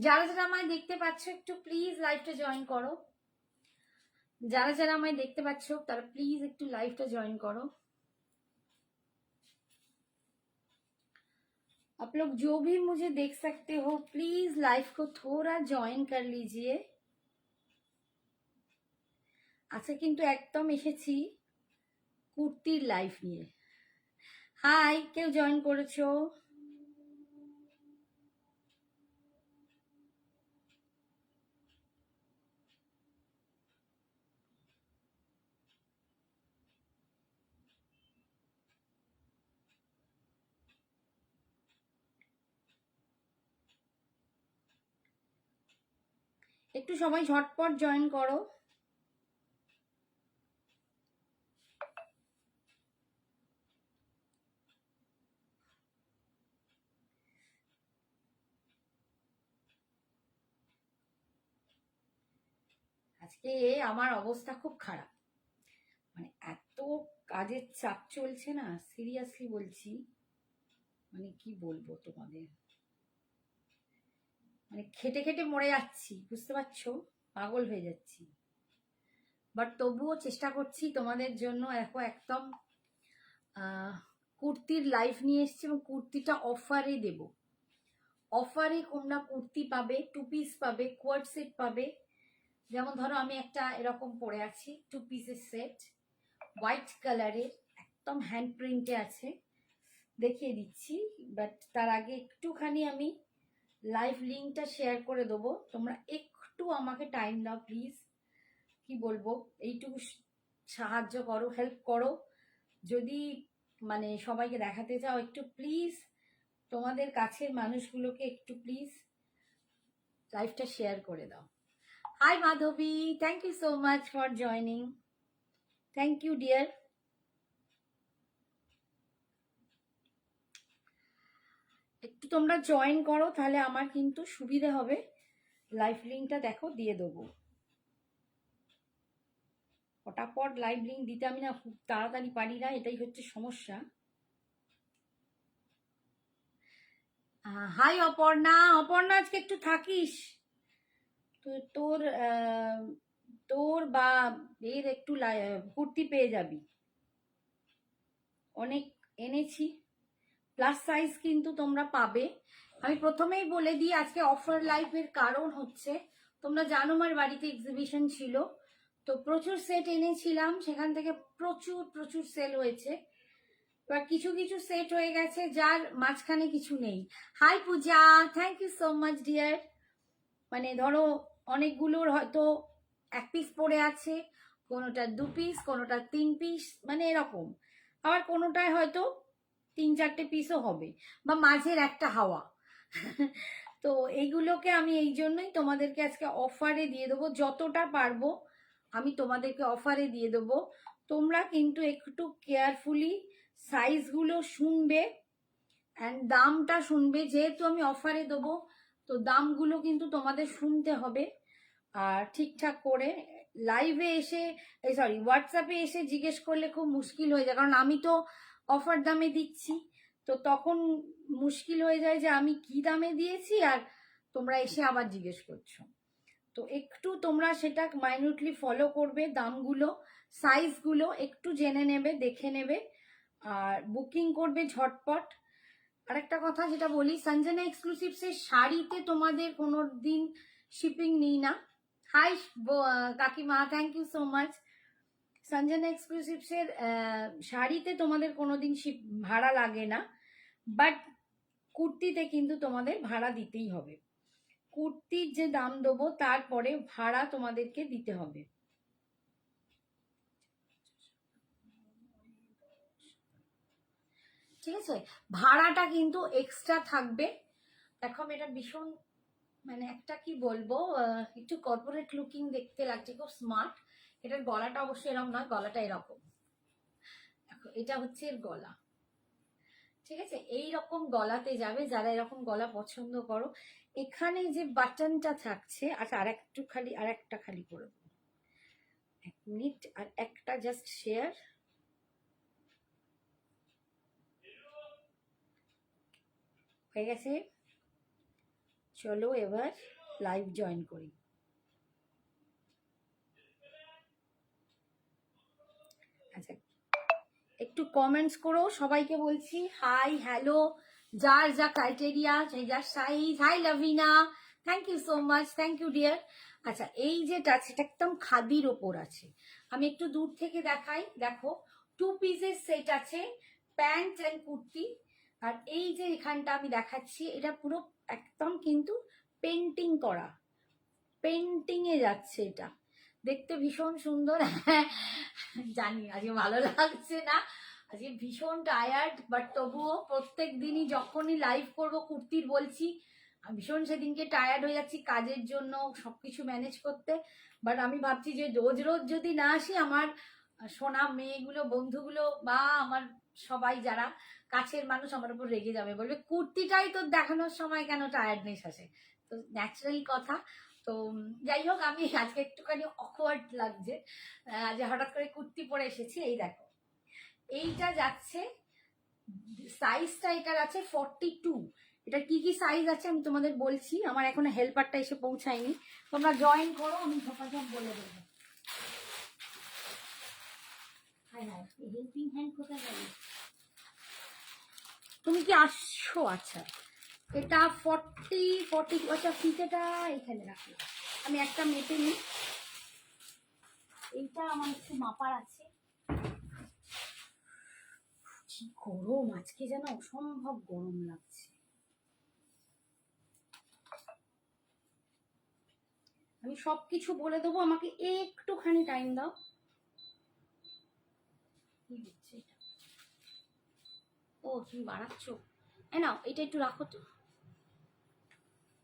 যারা যারা আমায় দেখতে পাচ্ছ একটু প্লিজ লাইভটা জয়েন করো। যারা যারা আমায় দেখতে পাচ্ছ তারা প্লিজ একটু লাইভটা জয়েন করো। आप लोग जो भी मुझे देख सकते हो प्लीज लाइव को थोड़ा ज्वाइन कर लीजिए। আচ্ছা কিন্তু একদম এসেছি কুর্তির লাইভ নিয়ে। হাই, কেউ জয়েন করেছো? একটু সবাই ঝটপট জয়েন করো। আজকে আমার অবস্থা খুব খারাপ, মানে এত কাজের চাপ চলছে না, সিরিয়াসলি বলছি, মানে কি বলবো তোমাদের, মানে খেটে খেটে মরে যাচ্ছি, বুঝতে পারছো, পাগল হয়ে যাচ্ছি। বাট তবুও চেষ্টা করছি তোমাদের জন্য। দেখো একদম কুর্তির লাইভ নিয়ে এসেছি এবং কুর্তিটা অফারে দেব। অফারে তোমরা কুর্তি পাবে, টু পিস পাবে, কোয়ার্ড সেট পাবে। যেমন ধরো আমি একটা এরকম পরে আছি, টু পিসের সেট, হোয়াইট কালারের, একদম হ্যান্ড প্রিন্টে আছে, দেখিয়ে দিচ্ছি। বাট তার আগে একটুখানি আমি লাইভ লিঙ্কটা শেয়ার করে দেবো, তোমরা একটু আমাকে টাইম দাও প্লিজ। কি বলবো, এইটুকু সাহায্য করো, হেল্প করো। যদি মানে সবাইকে দেখাতে চাও একটু প্লিজ, তোমাদের কাছের মানুষগুলোকে একটু প্লিজ লাইভটা শেয়ার করে দাও। Hi Madhavi, thank you so much for joining, thank you dear. একটু তোমরা জয়েন করো, তাহলে আমার কিন্তু সুবিধে হবে। লাইভ লিঙ্কটা দেখো দিয়ে দেবো, ফটাফট লাইভ লিঙ্ক দিতে আমি না খুব তাড়াতাড়ি পারি না, এটাই হচ্ছে সমস্যা। হাই অপর্ণা, অপর্ণা আজকে একটু থাকিস তো, তোর তোর বা এর একটু কুর্তি পেয়ে যাবি, অনেক এনেছি, প্লাস সাইজ কিন্তু তোমরা পাবে। আমি প্রথমেই বলে দিই আজকে অফার লাইফের কারণ হচ্ছে, তোমরা জানো আমার বাড়িতে এক্সিবিশন ছিল, তো প্রচুর সেট এনেছিলাম, সেখান থেকে প্রচুর প্রচুর সেল হয়েছে। এবার কিছু কিছু সেট হয়ে গেছে যার মাঝখানে কিছু নেই। Hi Puja, thank you so much dear. মানে ধরো অনেকগুলোর হয়তো এক পিস পড়ে আছে, কোনোটা দু পিস, কোনোটা তিন পিস, মানে এরকম। আবার কোনোটায় হয়তো তিন চারটে পিসও হবে, বা মাঝের একটা হাওয়া। তো এইগুলোকে আমি এই জন্যই তোমাদেরকে আজকে অফারে দিয়ে দেবো, যতটা পারবো আমি তোমাদেরকে অফারে দিয়ে দেবো। তোমরা কিন্তু একটু কেয়ারফুলি সাইজগুলো শুনবে অ্যান্ড দামটা শুনবে, যেহেতু আমি অফারে দেবো তো দামগুলো কিন্তু তোমাদের শুনতে হবে। আর ঠিকঠাক করে লাইভে এসে, সরি হোয়াটসঅ্যাপে এসে জিজ্ঞেস করলে খুব মুশকিল হয়ে যায়, কারণ আমি তো অফার দামে দিচ্ছি, তো তখন মুশকিল হয়ে যায় যে আমি কি দামে দিয়েছি আর তোমরা এসে আবার জিজ্ঞেস করছো। তো একটু তোমরা সেটা মাইনিউটলি ফলো করবে, দামগুলো সাইজগুলো একটু জেনে নেবে, দেখে নেবে, আর বুকিং করবে ঝটপট। আরেকটা কথা যেটা বলি, সঞ্জনা এক্সক্লুসিভসের শাড়িতে তোমাদের কোনো দিন শিপিং নিই না। হাই কাকিমা, thank you so much. Sanjana এক্সক্লুসিভসের শাড়িতে তোমাদের কোনোদিন ভাড়া লাগে না, বাট কুর্তিতে কিন্তু তোমাদের ভাড়া দিতেই হবে। কুর্তির যে দাম দেবো তারপরে ভাড়া তোমাদেরকে দিতে হবে। ঠিক আছে, ভাড়াটা কিন্তু এক্সট্রা থাকবে। দেখো আমি এটা ভীষণ, মানে একটা কি বলবো, একটু কর্পোরেট লুকিং দেখতে লাগছে, খুব স্মার্ট। এটার গলাটা অবশ্যই এরকম নয়, গলাটা এরকম, দেখো এটা হচ্ছে এর গলা। ঠিক আছে, এইরকম গলাতে যাবে, যারা এরকম গলা পছন্দ করো। এখানে যে বাটনটা থাকছে, আচ্ছা আর একটু খালি, আর একটা খালি করে দেবো, এক মিনিট, আর একটা জাস্ট শেয়ার। হয়ে গেছে, চলো এবার লাইভ জয়েন করি। আচ্ছা, একটু কমেন্টস করো, সবাইকে বলছি হাই হ্যালো, যার যা ক্রাইটেরিয়া, যার size. Hi Lavina, thank you so much, thank you dear. আচ্ছা, এই যেটা সেটা একদম খাদির ওপর আছে। আমি একটু দূর থেকে দেখাই, দেখো 2 পিসের সেট আছে, প্যান্ট অ্যান্ড কুর্তি। আর এই যে এখানটা আমি দেখাচ্ছি, এটা পুরো একদম কিন্তু পেন্টিং করা, পেন্টিং এ যাচ্ছে, এটা দেখতে ভীষণ সুন্দর। জানি আজকে ভালো লাগছে না, আজকে ভীষণ টায়ার্ড, বাট তবুও প্রত্যেক দিনই যখনই লাইভ করবো কুর্তির বলছি, ভীষণ সেদিনকে টায়ার্ড হয়ে যাচ্ছি কাজের জন্য, সবকিছু ম্যানেজ করতে। বাট আমি ভাবছি যে রোজ রোজ যদি না আসি, আমার সোনা মেয়েগুলো, বন্ধুগুলো বা আমার সবাই যারা কাছের মানুষ আমার উপর রেগে যাবে, বলবে কুর্তিটাই তো দেখানোর সময় কেন টায়ার্ডনেস আসে। তো ন্যাচারাল কথা। তো যাই হোক, আমি আজকে একটুখানি অকওয়ার্ড লাগছে যে হঠাৎ করে কুর্তি পরে এসেছি। এই দেখো, এইটা যাচ্ছে, সাইজটা এটার আছে 42। এটা কি কি সাইজ আছে আমি তোমাদের বলছি, আমার এখনো হেল্পারটা এসে পৌঁছায়নি, তোমরা জয়েন করো, আমি ঝপাঝপ বলে দেবো। হ্যাঁ হ্যাঁ, হেল্পিং হ্যান্ড কোথায় গেল? তুমি কি আসছো? আচ্ছা, এটা 40। আচ্ছা, ফিতেটা এখানে রাখলাম, আমি একটা মেপে নিই। এইটা আমার একটু মাপার আছে। কি গরম আজকে, যেন অসম্ভব গরম লাগছে। আমি সবকিছু বলে দেবো, আমাকে একটুখানি টাইম দাও। কি হচ্ছে এটা? ও, তুমি বাড়াচ্ছ? নাও, এটা একটু রাখো তো।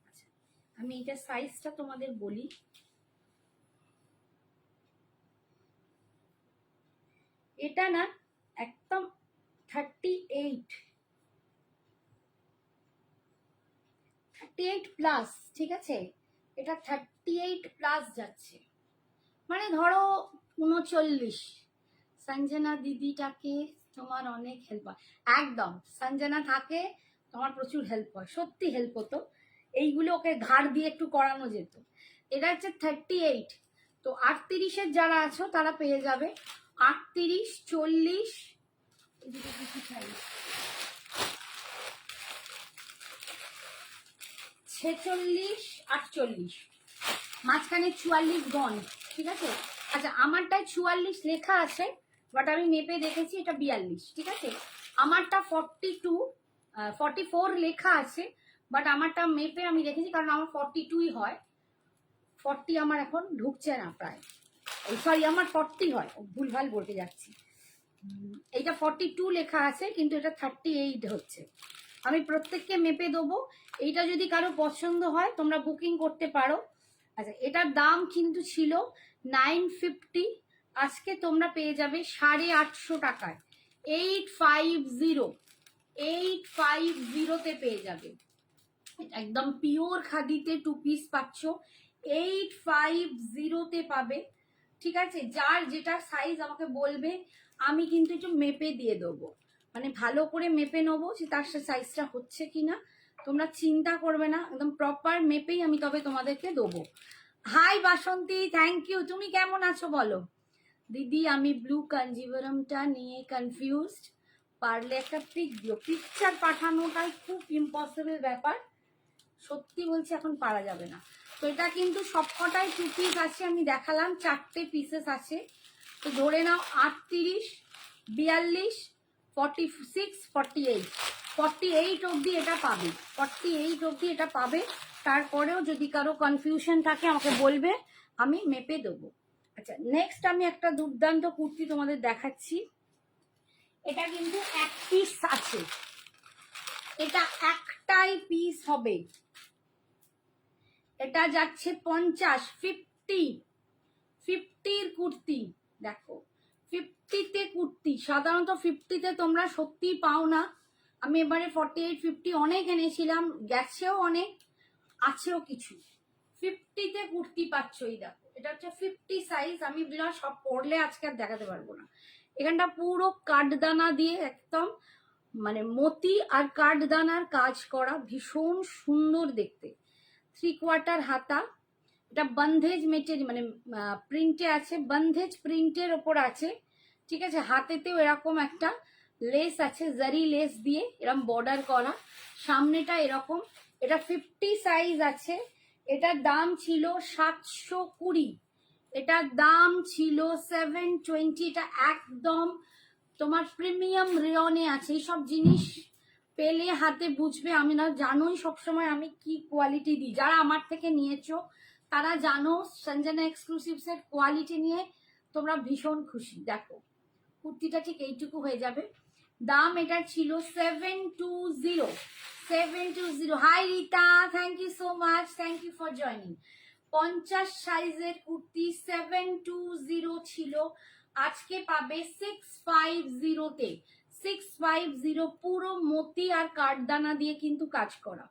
আচ্ছা, আমি এটা সাইজটা তোমাদের বলি। এটা না একদম 38 প্লাস, ঠিক আছে? এটা 38 প্লাস যাচ্ছে, মানে ধরো 39। সঞ্জনা দিদিটাকে তোমার অনেক হেল্প হয়, একদম সঞ্জনা থাকে তোমার প্রচুর হেল্প হয়, সত্যি হেল্প হতো। এইগুলো ওকে ঘাড় দিয়ে একটু করানো যেত। এটা হচ্ছে 38। তো 38-এর যারা আছো তারা পেয়ে যাবে 38, 40, 46, 48, মাঝখানে 44 গন, ঠিক আছে? আচ্ছা, আমারটায় 44 লেখা আছে, বাট আমি মেপে দেখেছি এটা 42, ঠিক আছে? আমারটা 42, 44 লেখা আছে, বাট আমারটা মেপে আমি দেখেছি, কারণ আমার 42ই হয়। 40 আমার এখন ঢুকছে না প্রায়, সরি আমার 40 হয়, ভুলভাল বলতে যাচ্ছি। এইটা 42 লেখা আছে, কিন্তু এটা 38 হচ্ছে। আমি প্রত্যেককে মেপে দেবো। এইটা যদি কারো পছন্দ হয় তোমরা বুকিং করতে পারো। আচ্ছা, এটার দাম কিন্তু ছিল 950, আজকে তোমরা পেয়ে যাবে 850 টাকায়। 850 পেয়ে যাবে, একদম পিওর খাদিতে 2 পিস পাচ্ছ, 850 পাবে, ঠিক আছে? যার যেটা সাইজ আমাকে বলবে, আমি কিন্তু একটু মেপে দিয়ে দেবো, মানে ভালো করে মেপে নেবো যে তার সাইজটা হচ্ছে কিনা। তোমরা চিন্তা করবে না, একদম প্রপার মেপেই আমি তবে তোমাদেরকে দেবো। Hi Basanti, thank you. তুমি কেমন আছো বলো? দিদি আমি ব্লু কাঞ্জিভারমটা নিয়ে কনফিউজড, পারলে একটা পিক দিও। পিকচার পাঠানোটাই খুব ইম্পসিবল ব্যাপার, সত্যি বলছি, এখন পারা যাবে না। তো এটা কিন্তু সবকটাই 2 পিস আছে, আমি দেখালাম 4টে পিসেস আছে। তো ধরে নাও 38, 42, 46, 48, 48 অবধি এটা পাবে, 48 অবধি এটা পাবে। তারপরেও যদি কারো কনফিউশন থাকে আমাকে বলবে, আমি মেপে দেবো। আচ্ছা, নেক্সট আমি একটা দুর্দান্ত কুর্তি তোমাদের দেখাচ্ছি। এটা কিন্তু 1 পিস আছে, এটা একটাই পিস হবে। এটা যাচ্ছে 50, 50 কুর্তি। দেখো 50-তে কুর্তি, সাধারণত 50-তে তোমরা সত্যি পাও না। আমি এবারে 48, 50 অনেক এনেছিলাম, গেছেও অনেক, আছেও কিছু। 50-তে কুর্তি পাচ্ছ। এই দেখো, এটা হচ্ছে 50 সাইজ। আমি সব পরলে আজকে আর দেখাতে পারবো না। এখানটা পুরো কাঠদানা দিয়ে একদম, মানে মতি আর কাঠদানার কাজ করা, ভীষণ সুন্দর দেখতে। 3/4 হাতা, এটা বন্ধেজ মেটেরিয়াল মানে প্রিন্টে আছে, বন্ধেজ প্রিন্টের ওপর আছে, ঠিক আছে। হাতেতেও এরকম একটা লেস আছে, জারি লেস দিয়ে এরকম বর্ডার করা, সামনেটা এরকম। এটা 50 সাইজ আছে। এটার দাম ছিল 720, এটার দাম ছিল 720। এটা একদম তোমার প্রিমিয়াম রেয়নে আছে। এইসব জিনিস পেলে হাতে বুঝবে, আমি না জানোই সবসময় আমি কি কোয়ালিটি দিই, যারা আমার থেকে নিয়েছো তারা জানো সঞ্জনা এক্সক্লুসিভস এর কোয়ালিটি নিয়ে তোমরা ভীষণ খুশি। দেখো কুর্তিটা ঠিক এইটুকু হয়ে যাবে। দাম এটার ছিল 720। Hi Rita, thank you so much, thank you for joining. 50 সাইজের কুর্তি 720 ছিল, আজকে পাবে 650-তে। 650 পুরো মতি আর কাঠদানা দিয়ে কিন্তু কাজ করা,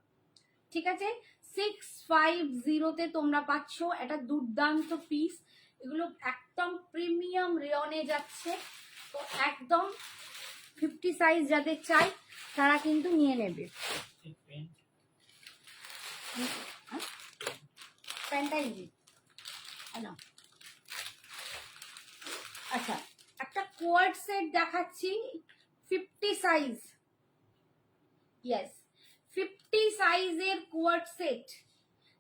ঠিক আছে। 650-তে তোমরা পাচ্ছ এটা দুর্দান্ত পিস। এগুলো একদম প্রিমিয়াম রেয়নে যাচ্ছে, তো একদম 50 সাইজ যাদের চাই তারা কিন্তু নিয়ে নেবে। প্যান্টাই আচ্ছা, একটা কোয়ার্ড সেট দেখাচ্ছি 50 সাইজ, ইয়েস 50 সাইজের কোয়ার্ড সেট।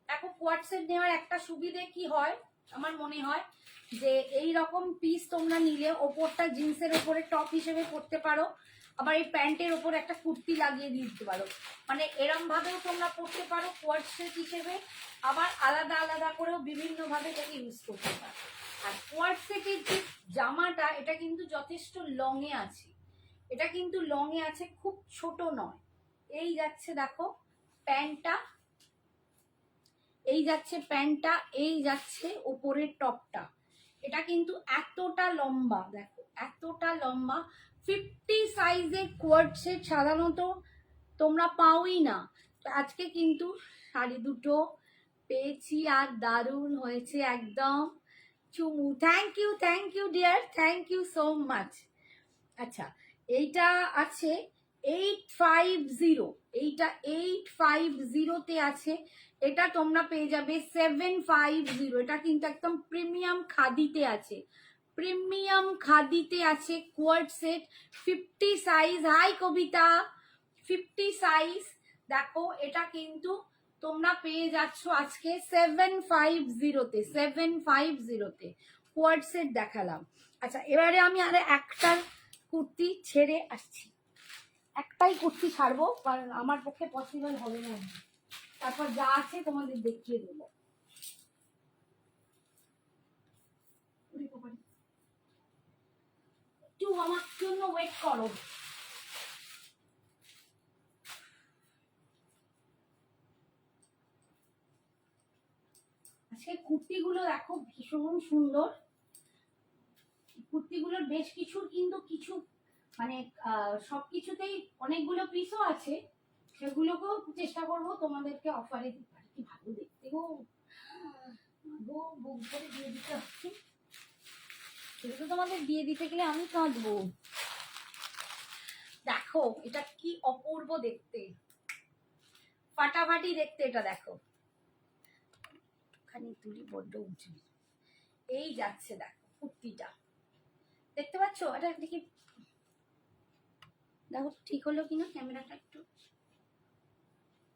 দেখো কোয়ার্ড সেট নেওয়ার একটা সুবিধে কি হয় আমার মনে হয়, যে এই রকম পিস তোমরা নিলে ওপরটা জিন্সের ওপরে টপ হিসেবে পরতে পারো, আবার এই প্যান্টের ওপর একটা কুর্তি লাগিয়ে দিতে পারো, মানে এরম ভাবেও তোমরা পরতে পারো কোয়ার্ড সেট হিসেবে, আবার আলাদা আলাদা করেও বিভিন্ন ভাবে এটাকে ইউজ করতে পারো। আর কোয়ার্ড সেটের যে জামাটা এটা কিন্তু যথেষ্ট লং এ আছে, এটা কিন্তু লং এ আছে, খুব ছোট নয়। এই যাচ্ছে দেখো প্যান্টটা, এই যাচ্ছে প্যান্টটা, এই যাচ্ছে উপরের টপটা, এটা কিন্তু এতটা লম্বা, দেখো এতটা লম্বা। 50 সাইজের কোয়ার্ড সেট সাধারণত তোমরা পাওই না, তো আজকে কিন্তু শাড়ি দুটো পেয়েছি আর দারুণ হয়েছে একদম চুমু। Thank you dear, thank you so much. আচ্ছা এইটা আছে 850, এইটা 850-তে আছে, এটা তোমরা পেয়ে যাবে 750। এটা কিন্তু একদম প্রিমিয়াম খাদিতে আছে, প্রিমিয়াম খাদিতে আছে কোয়ার্ড সেট 50 সাইজ। হাই কবিতা, 50 সাইজ দেখো, এটা কিন্তু তোমরা পেয়ে যাচ্ছ আজকে 750-তে, 750-তে কোয়ার্ড সেট দেখালাম। আচ্ছা এবারে আমি আর একটা কুর্তি ছেড়ে আসছি, একটাই কুর্তি ছাড়বো কারণ আমার পক্ষে পসিবল হবে না, তারপর যা আছে তোমাদের দেখিয়ে দেবো। একটু আমার জন্য ওয়েট করো। আজকে কুর্তিগুলো দেখো ভীষণ সুন্দর, কুর্তিগুলোর বেশ কিছুর কিন্তু কিছু মানে সবকিছুতেই অনেকগুলো পিসও আছে, সেগুলোকেও চেষ্টা করব তোমাদেরকে অফারে দিতে। কি ভালো দেখতে গো, বুক করে দিয়ে দিতে হচ্ছে, সেগুলো তোমাদের দিয়ে দিতে গেলে আমি কাঁদবো। দেখো এটা কি অপূর্ব দেখতে, ফাটাফাটি দেখতে, এটা দেখো খানি তুলি বড্ড উঁচু, এই যাচ্ছে দেখো কুর্তিটা, দেখতে পাচ্ছ? এটা দেখি দেখো ঠিক হলো কিনা ক্যামেরাটা একটু,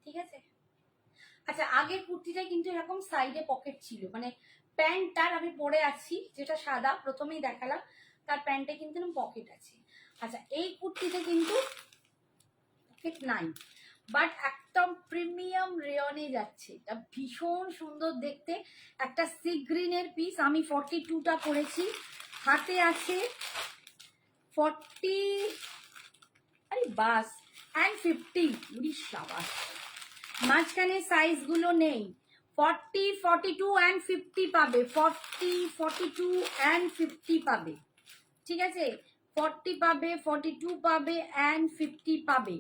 ঠিক আছে। আচ্ছা আগের কুর্তিটা কিন্তু এরকম সাইডে পকেট ছিল, মানে প্যান্টটার আমি পরে আছি যেটা সাদা প্রথমেই দেখালাম, তার প্যান্টে কিন্তু পকেট আছে। আচ্ছা এই কুর্তিতে কিন্তু পকেট নাই, বাট একদম প্রিমিয়াম রেয়নে যাচ্ছে, এটা ভীষণ সুন্দর দেখতে। একটা সি গ্রিনের পিস, আমি 42টা পরেছি, হাতে আছে 40 আরে বাস অ্যান্ড 50, সাবাস, মাঝখানে সাইজ গুলো নেই। 40, 42 অ্যান্ড 50 পাবে, 40, 42 অ্যান্ড 50 পাবে, ঠিক আছে। 40 পাবে, 42 পাবে অ্যান্ড 50 পাবে।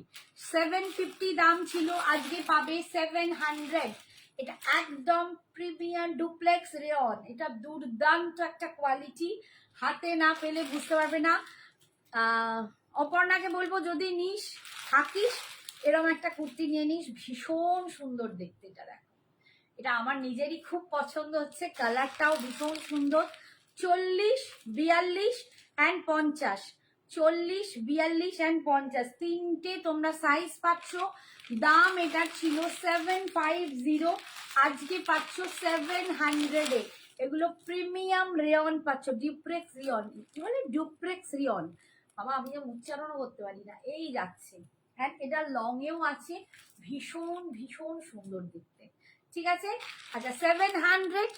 750 দাম ছিল, আজকে পাবে 700। এটা একদম প্রিমিয়াম ডুপ্লেক্স রেয়ন, এটা দুর্দান্ত একটা কোয়ালিটি, হাতে না পেলে বুঝতে পারবে না। অপর্ণাকে বলবো যদি নিস থাকিস এরকম একটা কুর্তি নিয়ে নিস, ভীষণ সুন্দর দেখতে, এটা দেখো এটা আমার নিজেরই খুব পছন্দ হচ্ছে, কালারটাও ভীষণ সুন্দর। 40, 42 অ্যান্ড 50, 40, 42 অ্যান্ড 50 তিনটে তোমরা সাইজ পাচ্ছ। দাম এটা ছিল 750, আজকে পাচ্ছ 700-এ। এগুলো প্রিমিয়াম রেয়ন পাচ্ছ, ডিউপ্রেক্স রিয়ন। কি বলে? ডিউপ্রেক্স রিয়ন। বাবা আমি যে উচ্চারণও করতে পারি না, এই যাচ্ছে। হ্যাঁ, এটা লং এও আছে, ভীষণ ভীষণ সুন্দর দেখতে। ঠিক আছে, আচ্ছা 700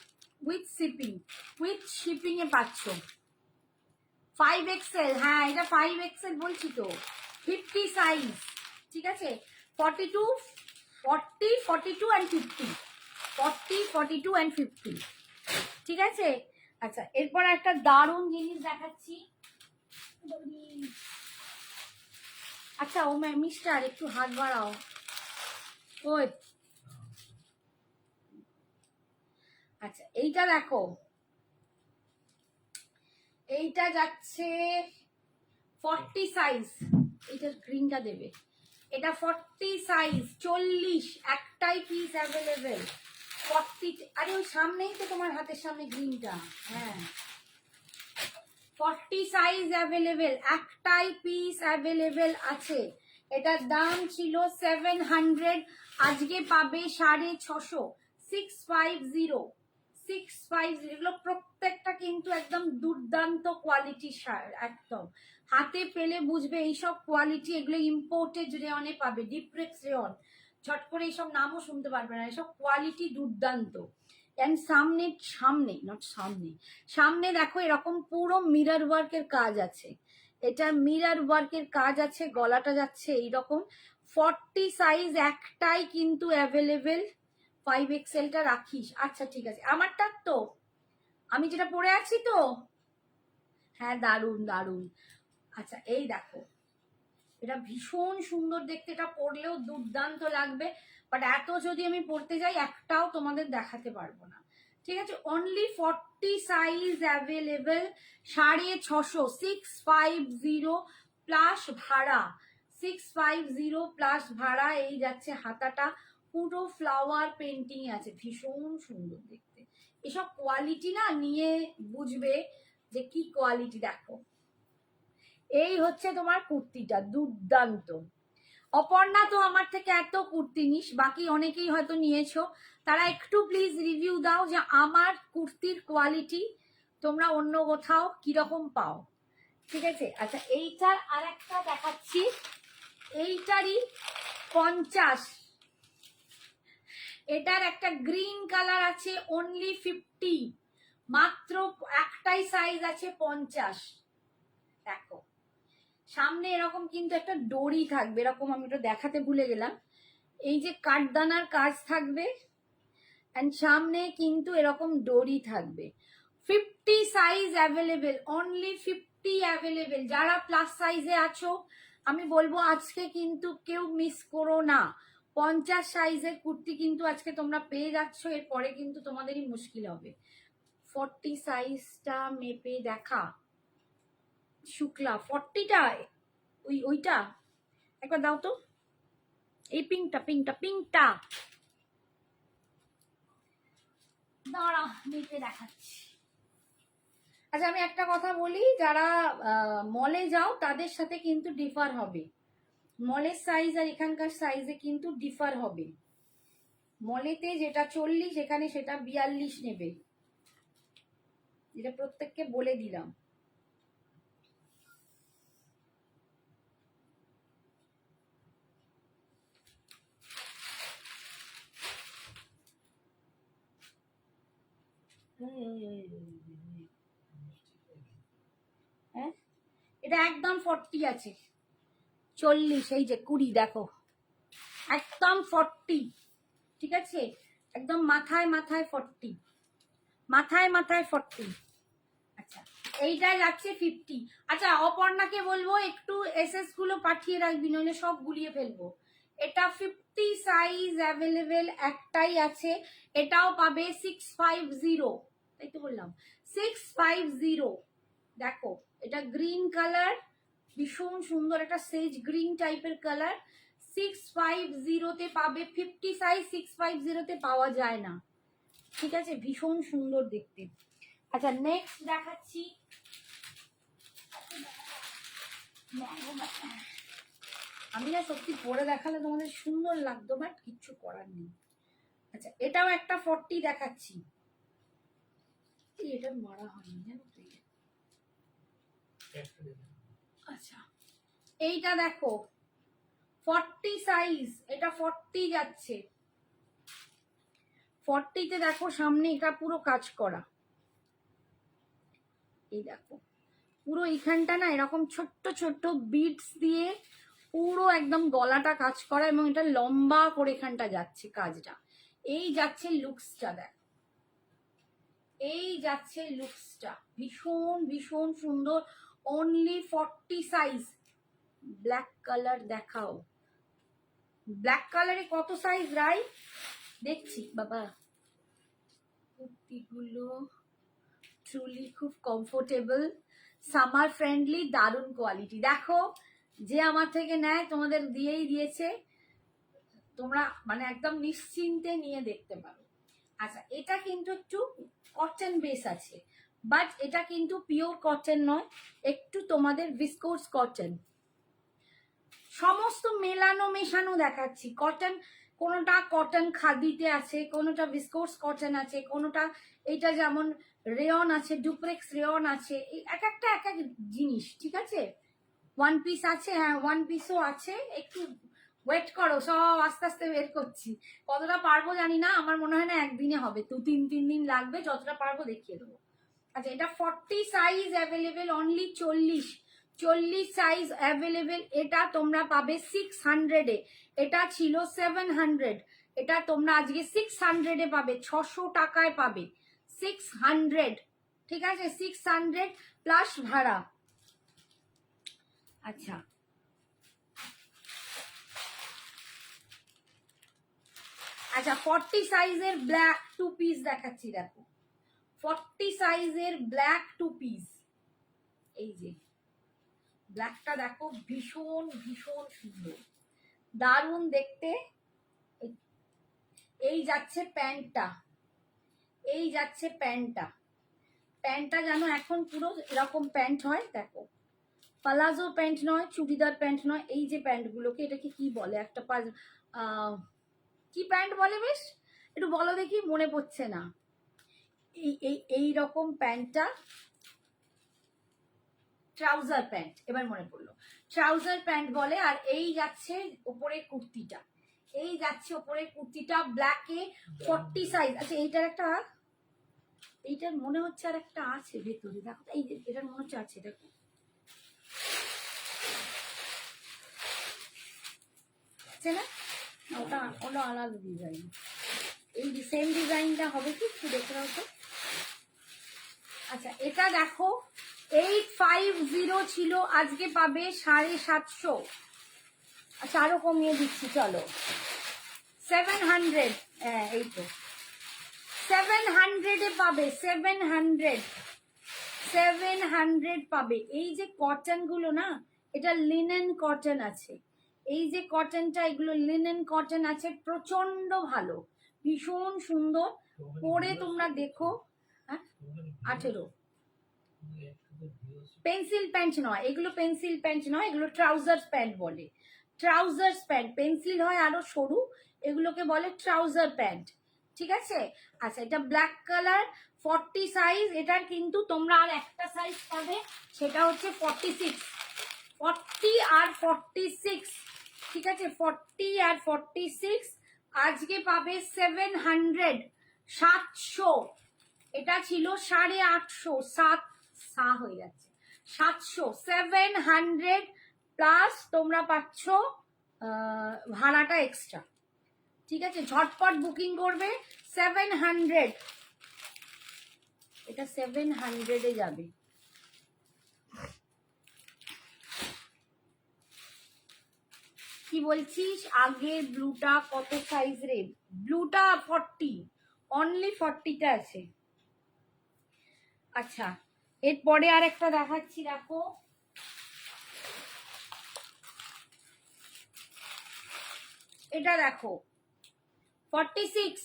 উইথ শিপিং এ পাচ্ছ। 5XL, হ্যাঁ এটা 5XL বলছি তো। 50 সাইজ, ঠিক আছে। 42, 40, 42 অ্যান্ড 50, 40, 42 অ্যান্ড 50, ঠিক আছে। আচ্ছা এরপর একটা দারুণ জিনিস দেখাচ্ছি। আচ্ছা ও মিস্টার একটু হাত বাড়াও। ওই আচ্ছা এইটা দেখো, এইটা যাচ্ছে 40 সাইজ, এইটার গ্রিনটা দেবে। এটা 40 সাইজ, 40, একটাই পিস অ্যাভেলেবেল। 40, আরে ওই সামনেই তো তোমার হাতের সামনে গ্রিনটা। হ্যাঁ 40 সাইজ অ্যাভেলেবেল, একটাই পিস অ্যাভেলেবেল আছে। এটার দাম ছিল 700, আজকে পাবে 650। 650, 650, এগুলো প্রত্যেকটা কিন্তু একদম দুর্দান্ত কোয়ালিটি শাড়ি, একদম হাতে পেলে বুঝবে এইসব কোয়ালিটি। এগুলো ইম্পোর্টেড রেয়নে পাবে, ডিপ্রেক্স রেয়ন। ঝট করে এইসব নামও শুনতে পারবে না, এসব কোয়ালিটি দুর্দান্ত। এন্ড সামনে দেখো এরকম পুরো মিরর ওয়ার্কের কাজ আছে, এটা মিরর ওয়ার্কের কাজ আছে। গলাটা যাচ্ছে এইরকম। 40 সাইজ একটাই কিন্তু অ্যাভেলেবেল। 5XLটা রাখিস, আচ্ছা ঠিক আছে। আমারটা তো আমি যেটা পরে আছি তো, হ্যাঁ দারুন দারুন। আচ্ছা এই দেখো, এটা ভীষণ সুন্দর দেখতে, এটা পরলেও দুর্দান্ত লাগবে। বাট এত যদি আমি পরতে যাই একটাও তোমাদের দেখাতে পারবো না, ঠিক আছে। অনলি 40 সাইজ অ্যাভেলেবেল, 650, 650 প্লাস ভাড়া, 650 প্লাস ভাড়া। এই যাচ্ছে হাতাটা, পুরো ফ্লাওয়ার পেন্টিং আছে, ভীষণ সুন্দর দেখতে। এসব কোয়ালিটি না নিয়ে বুঝবে যে কি কোয়ালিটি। দেখো এই হচ্ছে তোমার কুর্তিটা, দুর্দান্ত। অপর্ণা তো আমার থেকে এত কুর্তি নিস, বাকি অনেকেই হয়তো নিয়েছো, তারা একটু প্লিজ রিভিউ দাও যে আমার কুর্তির কোয়ালিটি তোমরা অন্য কোথাও কিরকম পাও, ঠিক আছে। আচ্ছা এইটার আর একটা দেখাচ্ছি, এইটারই 50, এটার একটা গ্রিন কালার আছে, অনলি 50, মাত্র একটাই সাইজ আছে 50। দেখো সামনে এরকম কিন্তু একটা দড়ি থাকবে, এরকম আমি এটা দেখাতে ভুলে গেলাম। এই যে কাঠদানার কাজ থাকবে, এন্ড সামনে কিন্তু এরকম দড়ি থাকবে। 50 সাইজ অ্যাভেলেবেল, অনলি 50 অ্যাভেলেবেল। যারা প্লাস সাইজে আছো আমি বলবো আজকে কিন্তু কেউ মিস করো না। 50 সাইজের কুর্তি কিন্তু আজকে তোমরা পেয়ে যাচ্ছ, এরপরে কিন্তু তোমাদেরই মুশকিল হবে। 40 সাইজটা মেপে দেখা, শুক্লা 40টা, ওইটা একবার দাও তো, এই পিঙ্কটা দাঁড়া মেপে দেখাচ্ছি। আচ্ছা আমি একটা কথা বলি, যারা মলে যাও তাদের সাথে কিন্তু ডিফার হবে। মলের সাইজ আর এখানকার সাইজে কিন্তু ডিফার হবে। মলেতে যেটা 40 এখানে সেটা 42 নেবে, এটা প্রত্যেককে বলে দিলাম। হ্যাঁ এটা একদম 40 আছে, 40 এই যে 20 দেখো, একদম 40, ঠিক আছে। একদম মাথায় 40, মাথায় 40। আচ্ছা এইটা যাচ্ছে 50। আচ্ছা অপর্ণাকে বলবো একটু এসএস গুলো পাঠিয়ে রাখবি, নইলে সব গুলিয়ে ফেলবো। এটা 50 সাইজ অ্যাভেলেবেল, একটাই আছে, এটাও পাবে 650, তাই তো বললাম 650। দেখো এটা গ্রিন কালার, ভীষণ সুন্দর, একটা সেজ গ্রিন টাইপের কালার। 650 তে পাবে, 50 সাইজ 650 তে পাওয়া যায় না। ঠিক আছে, ভীষণ সুন্দর দেখতে। আচ্ছা নেক্সট দেখাচ্ছি, আমি না সত্যি পরে দেখালে তোমাদের সুন্দর লাগতো, বাট কিচ্ছু করার নেই। আচ্ছা এটাও একটা 40 দেখাচ্ছি, এটা মারা হয়নি জানো তো। আচ্ছা এইটা দেখো 40 সাইজ, এটা 40 যাচ্ছে, 40-তে দেখো সামনে এটা পুরো কাজ করা, এই দেখো পুরো এইখানটা না এরকম ছোট্ট ছোট্ট বিটস দিয়ে পুরো একদম গলাটা কাজ করা, এবং এটা লম্বা করে এখানটা যাচ্ছে কাজটা। এই যাচ্ছে লুকসটা, দেখ এই যাচ্ছে লুকসটা, ভীষণ ভীষণ সুন্দর। Only 40 size. ব্ল্যাক কালার দেখাও, ব্ল্যাক কালারে কত সাইজ রাই দেখছি বাবা। কুর্তিগুলো ট্রুলি খুব কমফোর্টেবল, সামার ফ্রেন্ডলি, দারুণ কোয়ালিটি। দেখো যে আমার থেকে নেয় তোমাদের দিয়েই দিয়েছে, তোমরা মানে একদম নিশ্চিন্তে নিয়ে দেখতে পারো। আচ্ছা এটা কিন্তু একটু কটন বেস আছে, বাট এটা কিন্তু পিওর কটন নয়, একটু তোমাদের ভিসকোস কটন, সমস্ত মেলানো মেশানো দেখাচ্ছি। কটন, কোনোটা কটন খাদিতে আছে, কোনোটা ভিসকোস কটন আছে, কোনোটা এটা যেমন রেয়ন আছে, ডুপ্লেক্স রেয়ন আছে, এক একটা এক এক জিনিস। ঠিক আছে, ওয়ান পিস আছে, হ্যাঁ ওয়ান পিসও আছে, একটু ওয়েট করো, সব আস্তে আস্তে বের করছি। কতটা পারবো জানি না, আমার মনে হয় না একদিনে হবে, 2-3 দিন লাগবে, যতটা পারবো দেখিয়ে দেবো। আচ্ছা এটা 40 size available, only 40 size available. এটা তোমরা পাবে 600-এ, এটা ছিল 700, এটা তোমরা আজকে 600-এ পাবে, 600 টাকায় পাবে 600। ঠিক আছে, 600 প্লাস ভাড়া। আচ্ছা আচ্ছা 40 সাইজের ব্ল্যাক 2 পিস দেখাচ্ছি, দেখো 40 সাইজের ব্ল্যাক 2 পিস, এই যে ব্ল্যাকটা দেখো ভীষণ ভীষণ সুন্দর, দারুণ দেখতে। এই যাচ্ছে প্যান্টটা, এই যাচ্ছে প্যান্টটা, প্যান্টটা জানো এখন পুরো এরকম প্যান্ট হয়, দেখো পালাজো প্যান্ট নয়, চুড়িদার প্যান্ট নয়, এই যে প্যান্টগুলোকে এটাকে কি বলে, একটা কি প্যান্ট বলে বেশ, একটু বলো দেখি, মনে পড়ছে না। এই রকম প্যান্টটা ট্রাউজার প্যান্ট, এবার মনে পড়লো, ট্রাউজার প্যান্ট বলে। আর এই যাচ্ছে উপরে কুর্তিটা, এই যাচ্ছে উপরে কুর্তিটা ব্ল্যাকে 40 সাইজ। আচ্ছা এইটার একটা, এইটার মনে হচ্ছে আর একটা আছে ভেতরে, দেখো এই এটার মনে হচ্ছে আছে, দেখো আছে না, ওটা ওটা আলাদা ডিজাইন, এই সেম ডিজাইনটা হবে কি একটু দেখে নাও তো। আচ্ছা এটা দেখো 850 ছিল, আজকে পাবে 750। আচ্ছা আরো কমিয়ে দিচ্ছি, চলো 700, হ্যাঁ এই তো 700-এ পাবে, 700 পাবে। এই যে কটন গুলো না, এটা লিনেন কটন আছে, এই যে কটনটা এগুলো লিনেন কটন আছে, প্রচন্ড ভালো, ভীষণ সুন্দর, পরে তোমরা দেখো। হ্যাঁ 18, পেন্সিল প্যান্ট নয় এগুলো, পেন্সিল প্যান্ট নয় এগুলো, ট্রাউজার প্যান্ট বলে, ট্রাউজার প্যান্ট, পেন্সিল হয় আরো সরু, এগুলোকে বলে ট্রাউজার প্যান্ট। ঠিক আছে, আচ্ছা এটা ব্ল্যাক কালার 40 সাইজ, এটার কিন্তু তোমরা আর একটা সাইজ পাবে, সেটা হচ্ছে 46, 40 আর 46। ঠিক আছে 40 আর 46 আজকে পাবে 700, 700, এটা ছিল 850, 7 হয়ে যাচ্ছে 700, 700 প্লাস তোমরা পাচ্ছ ভাড়াটা এক্সট্রা। ঠিক আছে ঝটপট বুকিং করবে, 700, এটা 700-এ যাবে। কি বলছিস, আগে ব্লুটা কত সাইজ রে, ব্লুটা 40, অনলি 40-টা আছে। আচ্ছা এরপরে আর একটা দেখাচ্ছি, দেখো এটা দেখো 46,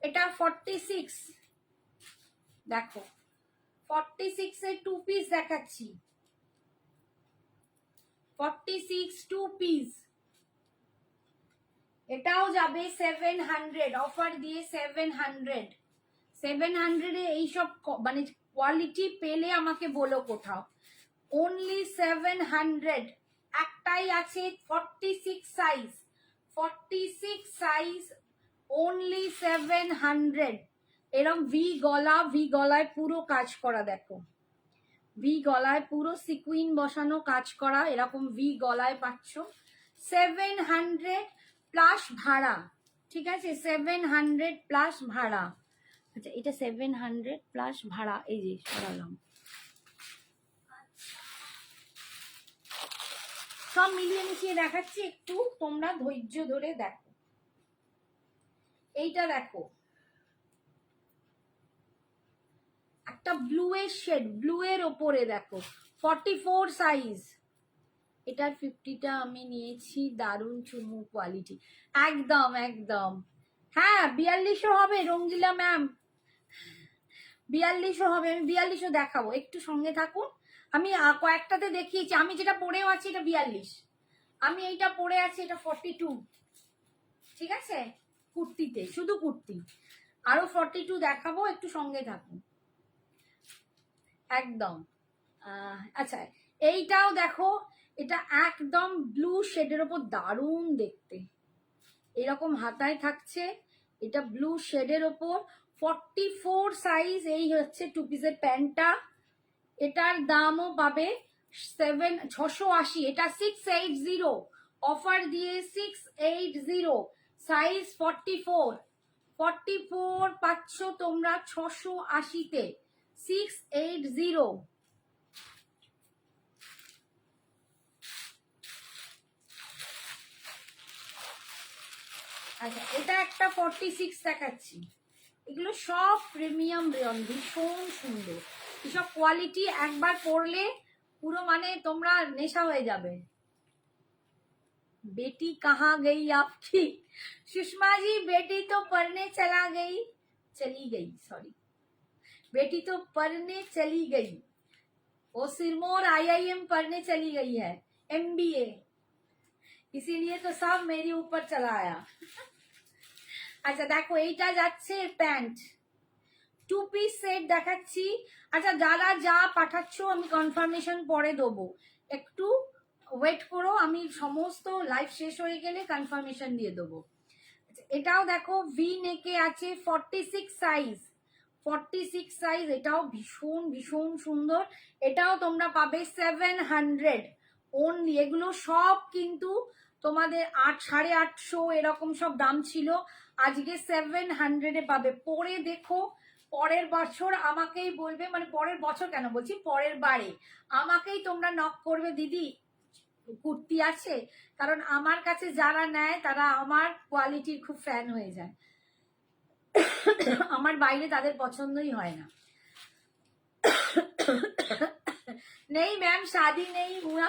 এটা 46, দেখো 46 এর 2 পিস দেখাচ্ছি, 46 2 পিস, এটাও যাবে 700, অফার দিয়ে 700। 700 এ এইসব মানে কোয়ালিটি পেলে আমাকে বলো কোথাও। অনলি 700, একটাই আছে 46 সাইজ, 46 সাইজ, অনলি 700। এরকম ভি গলা, ভি গলায় পুরো কাজ করা, দেখো ভি গলায় পুরো সিকুইন বসানো কাজ করা, এরকম ভি গলায় পাচ্ছ। 700 প্লাস ভাড়া, ঠিক আছে, 700 প্লাস ভাড়া। আচ্ছা এটা 700 প্লাস ভাড়া, এই যে সরালাম, সব মিলিয়ে মিশিয়ে দেখাচ্ছি, একটু তোমরা ধৈর্য ধরে দেখো। এইটা দেখো একটা ব্লু এর শেড, ব্লু এর ওপরে দেখো 44 সাইজ, এটার 50টা আমি নিয়েছি, দারুণ চুমু কোয়ালিটি, একদম একদম। হ্যাঁ 4200 হবে রঙ্গিলা ম্যাম, 4200 হবে, আমি 4200 দেখাবো, একটু সঙ্গে থাকুন। আমি কয়েকটাতে দেখিয়েছি, আমি যেটা পরেও আছি এটা 42, আমি এইটা পরে আছি এটা 42, ঠিক আছে, কুর্তিতে, শুধু কুর্তি, আরো 42 দেখাবো, একটু সঙ্গে থাকুন একদম। আচ্ছা এইটাও দেখো, এটা একদম ব্লু শেডের ওপর, দারুণ দেখতে, এরকম হাতায় থাকছে, এটা ব্লু শেডের ওপর 44 সাইজ, এই হচ্ছে 2 পিসের প্যান্টটা, এটার দামও পাবে 680, এটা 680, অফার দিয়ে 680, সাইজ 44, 44 পাচ্ছ তোমরা 680-তে, 680। আচ্ছা এটা একটা 46 দেখাচ্ছি, এগুলো সব প্রিমিয়াম রেয়ন, ভীষণ সুন্দর, এসব কোয়ালিটি একবার পরলে পুরো মানে তোমরা নেশা হয়ে যাবে। बेटी कहाँ गई आपकी, सुषमा जी बेटी तो पढ़ने चली गई सॉरी, बेटी तो पढ़ने चली गई, वो सिरमौर IIM पढ़ने चली गई है, MBA, इसीलिए तो सब मेरे ऊपर चला आया। আচ্ছা দেখো এইটা যাচ্ছে প্যান্ট, 2 পিস সেট দেখাচ্ছি। আচ্ছা যারা যা পাঠাচ্ছ আমি কনফার্মেশন পরে দেবো, একটু ওয়েট করো, আমি সমস্ত লাইভ শেষ হয়ে গেলে কনফার্মেশন দিয়ে দেবো। এটাও দেখো ভি নেকে আছে, 46 সাইজ, 46 সাইজ, এটাও ভীষণ ভীষণ সুন্দর, এটাও তোমরা পাবে 700 অনলি। এগুলো সব কিন্তু তোমাদের 850 এরকম সব দাম ছিল, আজকে 700 পাবে। পরে দেখো পরের বছর আমাকেই বলবে, মানে পরের বছর কেন বলছি, পরের বারে আমাকেই তোমরা নক করবে, দিদি কুর্তি আছে, কারণ আমার কাছে যারা নেয় তারা আমার কোয়ালিটির খুব ফ্যান হয়ে যায়, আমার বাইরে তাদের পছন্দই হয় না। नहीं मैम शादी नहीं हुआ,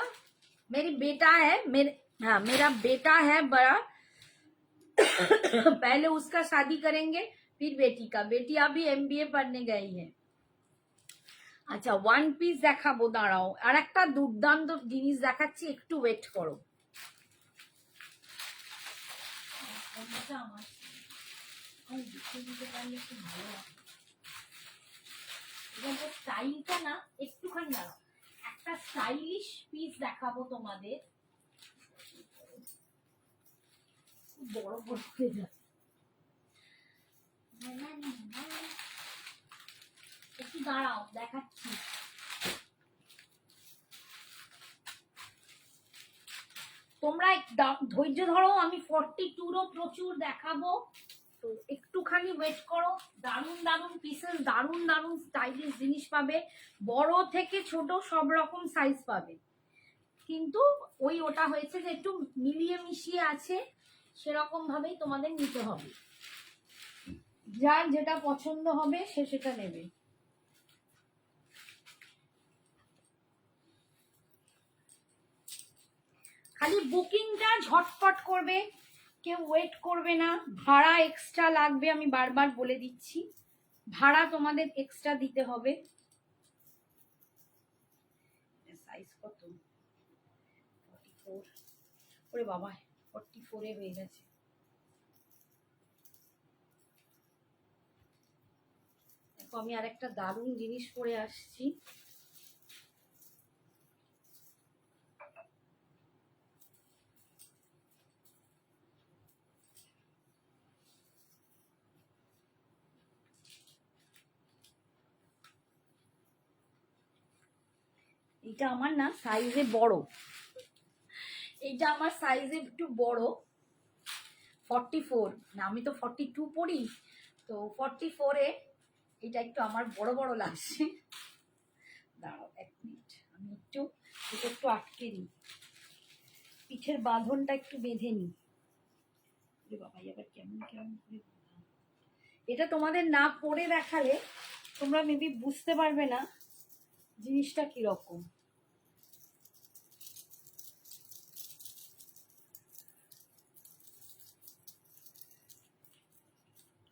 मेरी बेटा है, हाँ मेरा बेटा है बड़ा, पहले उसका शादी करेंगे फिर बेटी का, बेटी अभी MBA पढ़ने गई है। আচ্ছা 1 পিস দেখাবো, দাঁড়াও, আর একটা দুর্দান্ত জিনিস দেখাচ্ছি, একটু ওয়েট করো। স্টাইলটা না একটুখানি দাঁড়াও, একটা স্টাইলিশ পিস দেখাবো তোমাদের, বড় বড় হয়ে যাচ্ছে, একটু দাঁড়াও দেখাচ্ছি। তোমরা ধৈর্য ধরো, আমি 42রও প্রচুর দেখাবো, তো একটুখানি ওয়েট করো। দারুণ দারুণ পিসেস, দারুণ দারুণ স্টাইলিশ জিনিস পাবে, বড় থেকে ছোট সব রকম সাইজ পাবে, কিন্তু ওটা হয়েছে যে একটু মিলিয়ে মিশিয়ে আছে, সেরকম ভাবেই তোমাদের নিতে হবে, যার যেটা পছন্দ হবে সে সেটা নেবে। খালি বুকিংটা ঝটপট করবে, কেউ ওয়েট করবে না, ভাড়া এক্সট্রা লাগবে, আমি বারবার বলে দিচ্ছি, ভাড়া তোমাদের এক্সট্রা দিতে হবে। সাইজ কত? 44। ওরে বাবা, 44 হয়ে গেছে। দেখো আমি আরেকটা দারুণ জিনিস পরে আসছি। এটা আমার না সাইজে বড়, এইটা আমার সাইজে একটু বড়, 44 না, আমি তো 42 পড়ি, তো 44-এ এটা একটু আমার বড় বড় লাগছে। দাঁড়াও 1 মিনিট, আমি এটা একটু আটকে নিই, পিঠের বাঁধনটা একটু বেঁধে নিই। বাবা আবার কেমন কেমন করে, এটা তোমাদের না পরে দেখালে তোমরা মেবি বুঝতে পারবে না জিনিসটা কিরকম।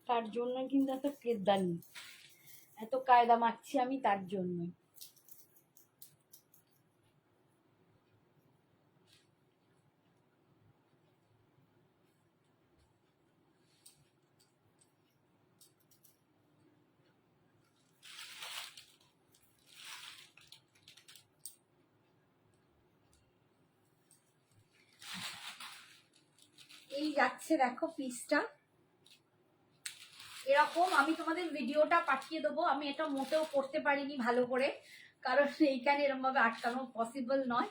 তার জন্য কিন্তু এত কেদানি, এত কায়দা মারছি আমি তার জন্য। এই যাচ্ছে দেখো পিসটা এরকম, আমি তোমাদের ভিডিওটা পাঠিয়ে দেবো। আমি এটা মোটেও করতে পারিনি ভালো করে, কারণ এইখানে এরকম ভাবে আটকানো পসিবল নয়।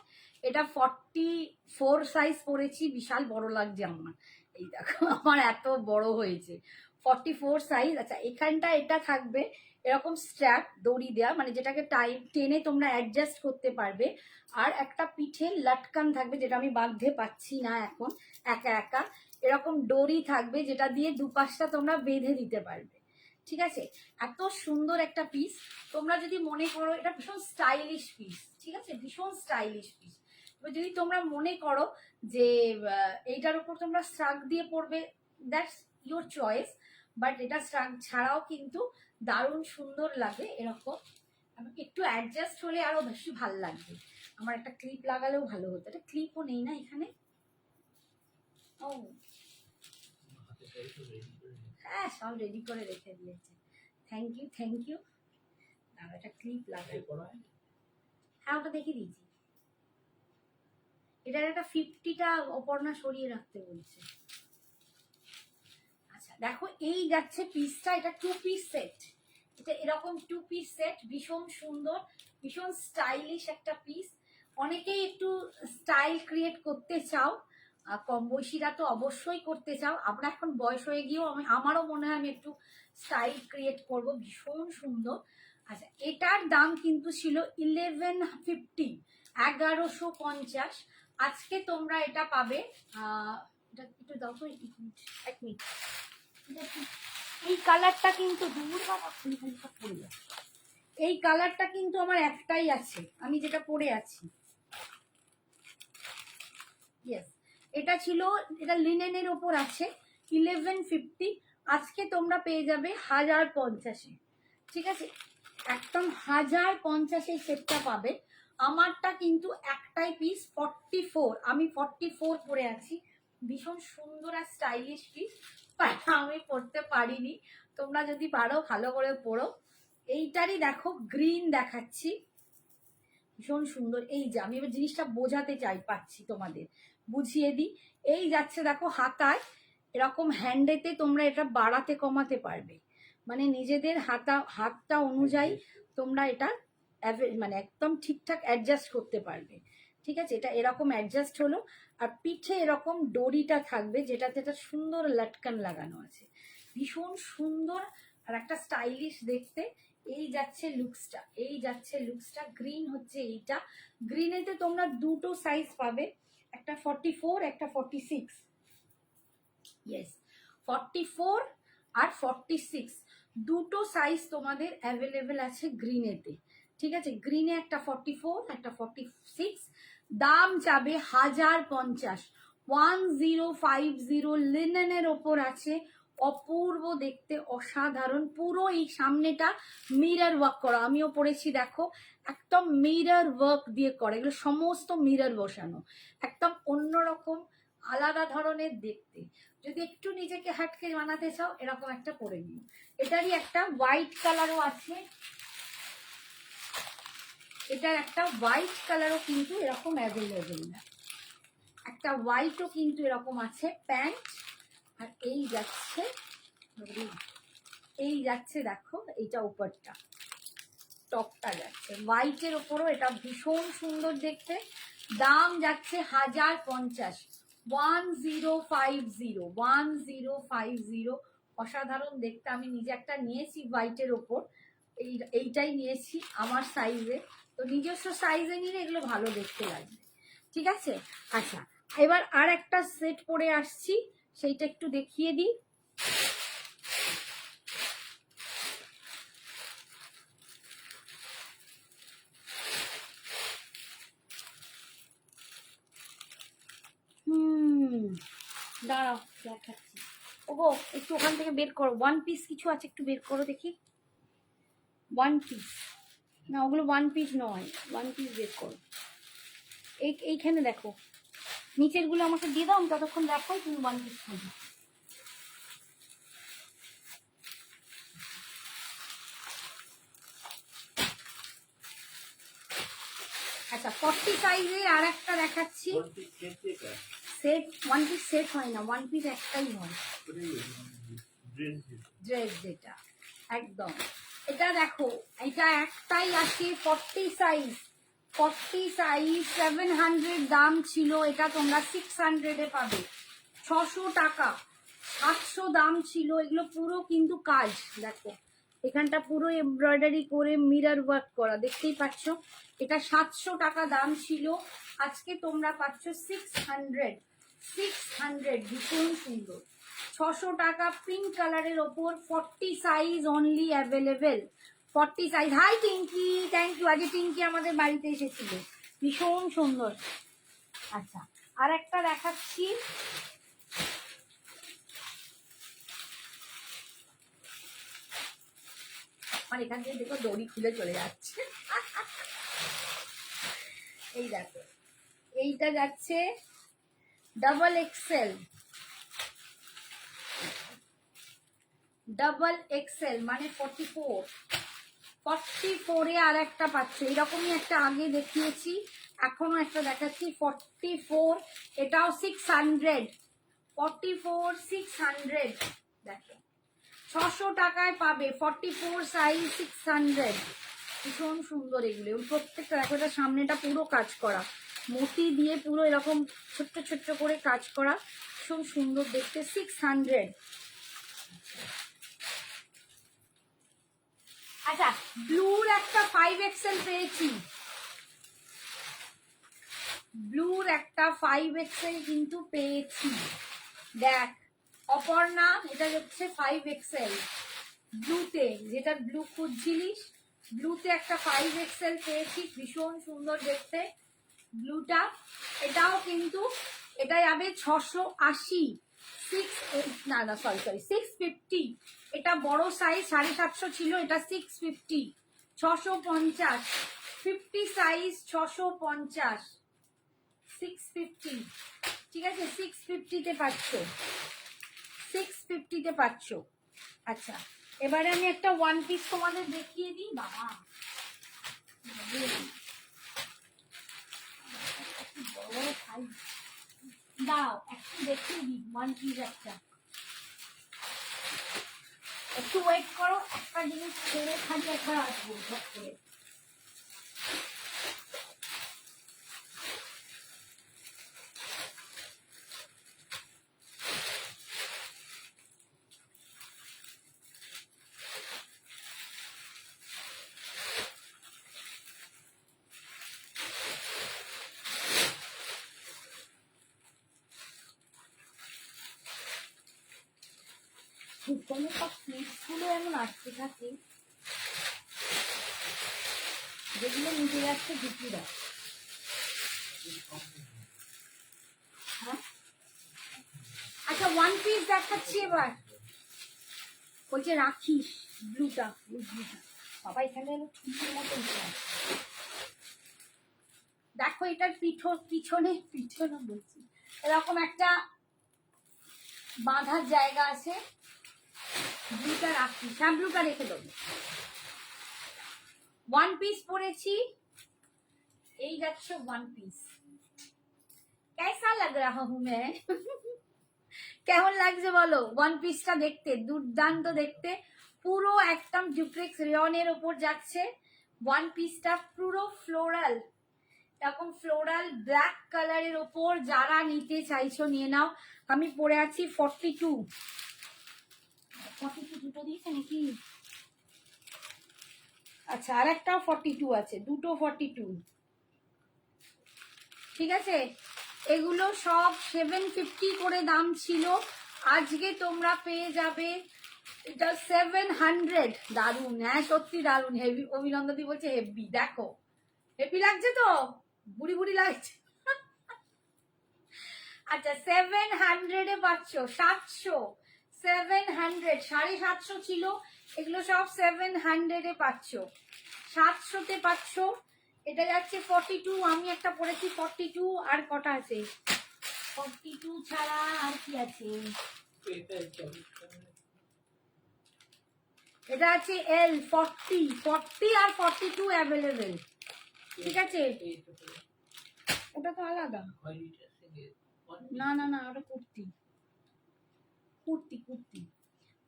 এটা 44 সাইজ পরেছি, বিশাল বড় লাগছে আমার, এই দেখো আমার এত বড় হয়েছে 44 সাইজ। আচ্ছা এখানটা এটা থাকবে এরকম স্ট্র্যাপ দড়ি দেওয়া, মানে যেটাকে টাইম টেনে তোমরা অ্যাডজাস্ট করতে পারবে। আর একটা পিঠে লাটকান থাকবে, যেটা আমি বাঁধতে পাচ্ছি না এখন একা একা, এরকম দড়ি থাকবে যেটা দিয়ে দুপাশটা তোমরা বেঁধে দিতে পারবে। ঠিক আছে, এত সুন্দর একটা পিস। তোমরা যদি মনে করো এটা ভীষণ স্টাইলিশ পিস, ঠিক আছে, ভীষণ স্টাইলিশ পিস। এবার যদি তোমরা মনে করো যে এইটার উপর তোমরা স্ট্রাক দিয়ে পরবে, দ্যাটস ইউর চয়েস, বাট এটা স্ট্রাক ছাড়াও কিন্তু দারুণ সুন্দর লাগে এরকম। একটু অ্যাডজাস্ট হলে আরো বেশি ভালো লাগবে। আমার একটা ক্লিপ লাগালেও ভালো হতো, এটা ক্লিপও নেই না এখানে। ও হ্যাঁ, সব রেডি করে রেখে দিয়েছে, থ্যাংক ইউ থ্যাংক ইউ। দাঁড়া একটা ক্লিপ লাগাই, হ্যাঁ ওটা দেখিয়ে দিয়েছি। এটার একটা 50টা অপর্ণা সরিয়ে রাখতে বলছে। আচ্ছা দেখো এই যাচ্ছে পিসটা, এটা 2 পিস সেট, এটা এরকম 2 পিস সেট, ভীষণ সুন্দর, ভীষণ স্টাইলিশ একটা পিস। অনেকেই একটু স্টাইল ক্রিয়েট করতে চাও, কম বয়সীরা তো অবশ্যই করতে চাও, আমরা এখন বয়স হয়ে গিয়েও আমারও মনে হয় আমি একটু স্টাইল ক্রিয়েট করব, ভীষণ সুন্দর। আচ্ছা এটার দাম কিন্তু ছিল 1150, 1150। আজকে তোমরা এটা পাবে, এটা একটু দাও তো, 1 মিনিট। এই কালারটা কিন্তু দূর বাবা পড়ে যাচ্ছে, এই কালারটা কিন্তু আমার একটাই আছে, আমি যেটা পরে আছি। ইয়েস, এটা ছিল, এটা লিনেনের ওপর আছে 1150, আজকে তোমরা পেয়ে যাবে 1050-এ। ঠিক আছে, একদম 1050-এ সেটটা পাবে। আমারটা কিন্তু একটাই পিস 44, আমি 44 পরে আছি, ভীষণ সুন্দর আর স্টাইলিশ পিস। আমি পরতে পারিনি, তোমরা যদি পারো ভালো করে পরো। এইটারই দেখো গ্রিন দেখাচ্ছি, ভীষণ সুন্দর। এই যে আমি এবার জিনিসটা বোঝাতে পাচ্ছি তোমাদের, বুঝিয়ে দিই। এই যাচ্ছে দেখো হাতায় এরকম হ্যান্ডেতে তোমরা এটা বাড়াতে কমাতে পারবে, মানে নিজেদের হাতটা অনুযায়ী তোমরা এটা মানে একদম ঠিকঠাক অ্যাডজাস্ট করতে পারবে। ঠিক আছে, এটা এরকম অ্যাডজাস্ট হলো। আর পিঠে এরকম দড়িটা থাকবে, যেটাতে একটা সুন্দর লাটকান লাগানো আছে, ভীষণ সুন্দর আর একটা স্টাইলিশ দেখতে। এই যাচ্ছে লুকসটা, এই যাচ্ছে লুকসটা, গ্রিন হচ্ছে এইটা। গ্রিনেতে তোমরা দুটো সাইজ পাবে, একটা 44, একটা 46। ইয়েস, 44 আর 46 দুটো সাইজ তোমাদের অ্যাভেলেবেল আছে গ্রিনেতে। ঠিক আছে, গ্রিনে একটা 44, একটা 46, দাম যাবে 1050। 1050 লিনেনের ওপর আছে, অপূর্ব দেখতে, অসাধারণ। পুরো এই সামনেটা মিরর ওয়ার্ক করা, আমিও পরেছি দেখো, একদম মিরর ওয়ার্ক দিয়ে করে, এগুলো সমস্ত মিরর বসানো, একদম অন্যরকম আলাদা ধরনের দেখতে। যদি একটু নিজেকে হাটকে বানাতে চাও এরকম একটা পরে নিও। এটারই একটা হোয়াইট কালারও আছে, এটার একটা হোয়াইট কালারও কিন্তু এরকম অ্যাভেলেবেল না, একটা হোয়াইটও কিন্তু এরকম আছে প্যান্ট। আর এই যাচ্ছে দেখো, এইটা উপরটা টপটা যাচ্ছে হোয়াইটের ওপরও, এটা ভীষণ সুন্দর দেখতে। দাম যাচ্ছে 1050, 1050, অসাধারণ দেখতে। আমি নিজে একটা নিয়েছি হোয়াইটের ওপর, এইটাই নিয়েছি আমার সাইজে, তো নিজস্ব সাইজে নিলে এগুলো ভালো দেখতে লাগবে, ঠিক আছে। আচ্ছা, এবার আর একটা সেট পরে আসছি, সেইটা একটু দেখিয়ে দিই। দাঁড়াও দেখাচ্ছি। ওগো একটু ওখান থেকে বের করো, ওয়ান পিস কিছু আছে একটু বের করো দেখি। ওয়ান পিস না, ওগুলো ওয়ান পিস নয়, ওয়ান পিস বের করো। এইখানে দেখো, নিচের গুলো আমাকে দিয়ে দাও, আমি ততক্ষণ দেখাই, তুমি ওয়ান পিস খাবো। আচ্ছা, 40 সাইজে আর একটা দেখাচ্ছি। সেট, ওয়ান পিস সেট হয় না, ওয়ান পিস একটাই হয়, ড্রেস যেটা একদম। এটা দেখো, এটা একটাই আছে 40 সাইজ, 40 সাইজ 700 দাম ছিল, এটা তোমরা 600-এ পাবে, 600 টাকা। 700 দাম ছিল, এগুলো পুরো কিন্তু কাজ দেখো, এখানটা পুরো এমব্রয়ডারি করে মিরর ওয়ার্ক করা, দেখতেই পাচ্ছ। এটা 700 টাকা দাম ছিল, আজকে তোমরা পাচ্ছ 600, ভীষণ সুন্দর। 600 টাকা পিঙ্ক কালারের ওপর, 40 size only available, 40 size. Hi Tinki, thank you, আজকে টিঙ্কি আমাদের বাড়িতে এসেছিল, ভীষণ সুন্দর। আচ্ছা, আর একটা দেখাচ্ছি, আর এখান থেকে দেখো দড়ি খুলে চলে যাচ্ছে। এই দেখো, এইটা যাচ্ছে ডাবল এক্সেল, মানে 44-এ আর একটা পাচ্ছ, এরকমই একটা আগে দেখিয়েছি, এখনো একটা দেখাচ্ছি 44, এটাও 600, 44 600 দেখো, 600 টাকায় পাবে, 44 সাইজ 600, ভীষণ সুন্দর এগুলো। প্রত্যেকটা দেখো, এটা সামনেটা পুরো কাজ করা, মোতি দিয়ে পুরো এরকম ছোট্ট ছোট্ট করে কাজ করা, ভীষণ সুন্দর দেখতে, 600। আচ্ছা, ব্লুর একটা 5XL পেয়েছি, ব্লুর একটা 5XL কিন্তু পেয়েছি, দেখ অপর্ণা, এটা হচ্ছে 5XL ব্লুতে, যেটা ব্লু খুঁজছিলিস, ব্লুতে একটা 5XL পেয়েছি, ভীষণ সুন্দর দেখতে ব্লুটা। এটাও কিন্তু, এটা যাবে 680, 650, এটা বড় সাইজ 750 ছিল, এটা 650, 650, 50 সাইজ 650, 650, ঠিক আছে, 650-তে পাচ্ছ, 650-তে পাচ্ছ। আচ্ছা, এবারে আমি একটা ওয়ান পিস তোমাদের দেখিয়ে দিই। বাবা দাও একটু দেখিয়ে দিই, ওয়ান পিস একটা, একটু ওয়েট করো, একটা জিনিস ছেড়ে খালি একবার আসবো ঝট করে। কোনো সব ক্লিপসগুলো এমন আসতে থাকে, যেগুলো নিচে যাচ্ছে ঢুকিরা। হ্যাঁ, আচ্ছা ওয়ান পিস দেখাচ্ছি এবার, ওই যে রাখিস ব্লুটা, বাবা এখানে ঠিকের মতন দেখো, এটার পিছনে বলছি এরকম একটা বাঁধার জায়গা আছে, ব্লুটা রাখিস, হ্যাঁ ব্লুটা রেখে দেবো। ওয়ান পিস পরেছি, এই যাচ্ছে ওয়ান পিস। कैसा लग रहा हूं मैं? কেমন লাগছে বলো? ওয়ান পিসটা দেখতে দুর্দান্ত দেখতে, পুরো একদম জুপ্রেক্স রেয়নের ওপর যাচ্ছে ওয়ান পিসটা, পুরো ফ্লোরাল, এরকম ফ্লোরাল ব্ল্যাক কালারের ওপর। যারা নিতে চাইছো নিয়ে নাও। আমি পরে আছি 42 দুটো দিয়েছে নাকি? আচ্ছা আর একটাও 42 আছে, দুটো 42, ঠিক আছে। এগুলো সব 750 করে দাম ছিল, আজকে তোমরা পেয়ে যাবে এটা 700। দারুন, হ্যাঁ সত্যি দারুন, হেভি। অভিনন্দনদি বলছে হেভি, দেখো হেভি লাগছে তো, বুড়ি বুড়ি লাগছে। আচ্ছা 700 এ পাচ্ছ, 700, 700, 750 ছিল, এগুলো সব 700 এ পাচ্ছ, 700 তে পাচ্ছ। এটা যাচ্ছে 42, আমি একটা পরেছি 42, আর কটা আছে? 42 ছাড়া আর কি আছে? এটা আছে এল 40 আর 42 অ্যাভেলেবেল, ঠিক আছে। ওটা তো আলাদা, না না না ওটা কুর্তি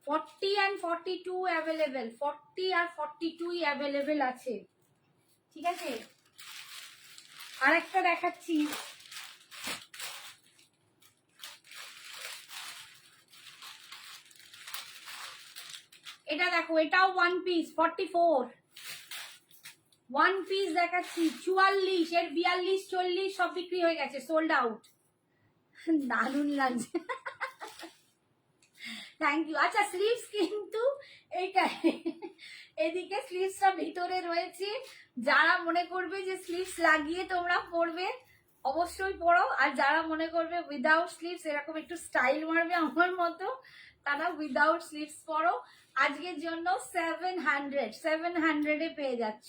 40 and 42 অ্যাভেলেবেল, 40 আর 42 অ্যাভেলেবেল আছে, ঠিক আছে। আর একটা দেখাচ্ছি, এটা দেখো, এটাও ওয়ান পিস 44, ওয়ান পিস দেখাচ্ছি 44, এর 42, 40 সব বিক্রি হয়ে গেছে, সোল্ড আউট। দারুণ লাগছে, থ্যাংক ইউ। আচ্ছা স্লিভস কিন্তু এইটাই, এদিকে স্লিভসটা ভিতরে রয়েছে, যারা মনে করবে যে স্লিভস লাগিয়ে তোমরা পরবে অবশ্যই পরো, আর যারা মনে করবে উইদাউট স্লিভস এরকম একটু স্টাইল মারবে আমার মতো, তারা উইদাউট স্লিভস পরো। আজকের জন্য 700 এ পেয়ে যাচ্ছ।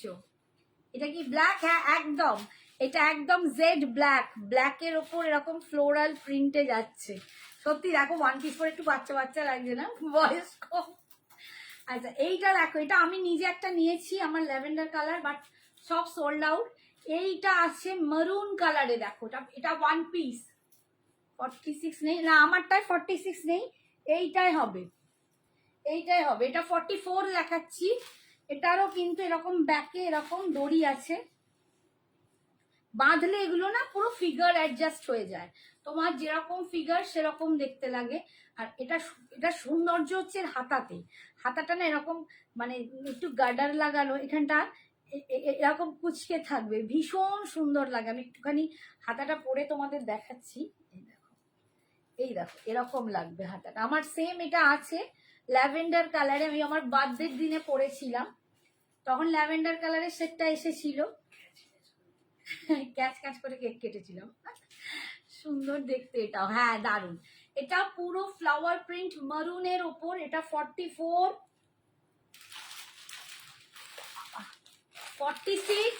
এটা কি ব্ল্যাক? হ্যাঁ একদম, এটা একদম জেড ব্ল্যাক, ব্ল্যাকের ওপর এরকম ফ্লোরাল প্রিন্টে যাচ্ছে। সত্যি দেখো ওয়ান পিস পরে একটু বাচ্চা বাচ্চা লাগছে না, বয়স কম। আচ্ছা এইটা দেখো, এটা আমি নিজে একটা নিয়েছি, আমার ল্যাভেন্ডার কালার, বাট সব সোল্ড আউট। এইটা আছে মারুন কালারে, দেখো এটা ওয়ান পিস 46 নেই না, আমারটাই 46 নেই, এইটাই হবে, এটা 44 দেখাচ্ছি। এটারও কিন্তু এরকম ব্যাকে এরকম দড়ি আছে, বাঁধলে এগুলো না পুরো ফিগার অ্যাডজাস্ট হয়ে যায়, তোমার যেরকম ফিগার সেরকম দেখতে লাগে। আর এটা সৌন্দর্য হচ্ছে হাতাটা না এরকম, মানে একটু গার্ডার লাগানো, এখানটা এরকম কুচকে থাকবে, ভীষণ সুন্দর লাগে। আমি একটুখানি হাতাটা পরে তোমাদের দেখাচ্ছি, এই দেখো এরকম লাগবে হাতাটা। আমার সেম এটা আছে ল্যাভেন্ডার কালারে, আমি আমার বার্থডের দিনে পরেছিলাম, তখন ল্যাভেন্ডার কালারের সেটটা এসেছিল, ক্যাচ ক্যাচ করে কেক কেটেছিলাম, সুন্দর দেখতে এটাও, হ্যাঁ দারুন। এটা পুরো ফ্লাওয়ার প্রিন্ট মারুনের ওপর, এটা 44, 46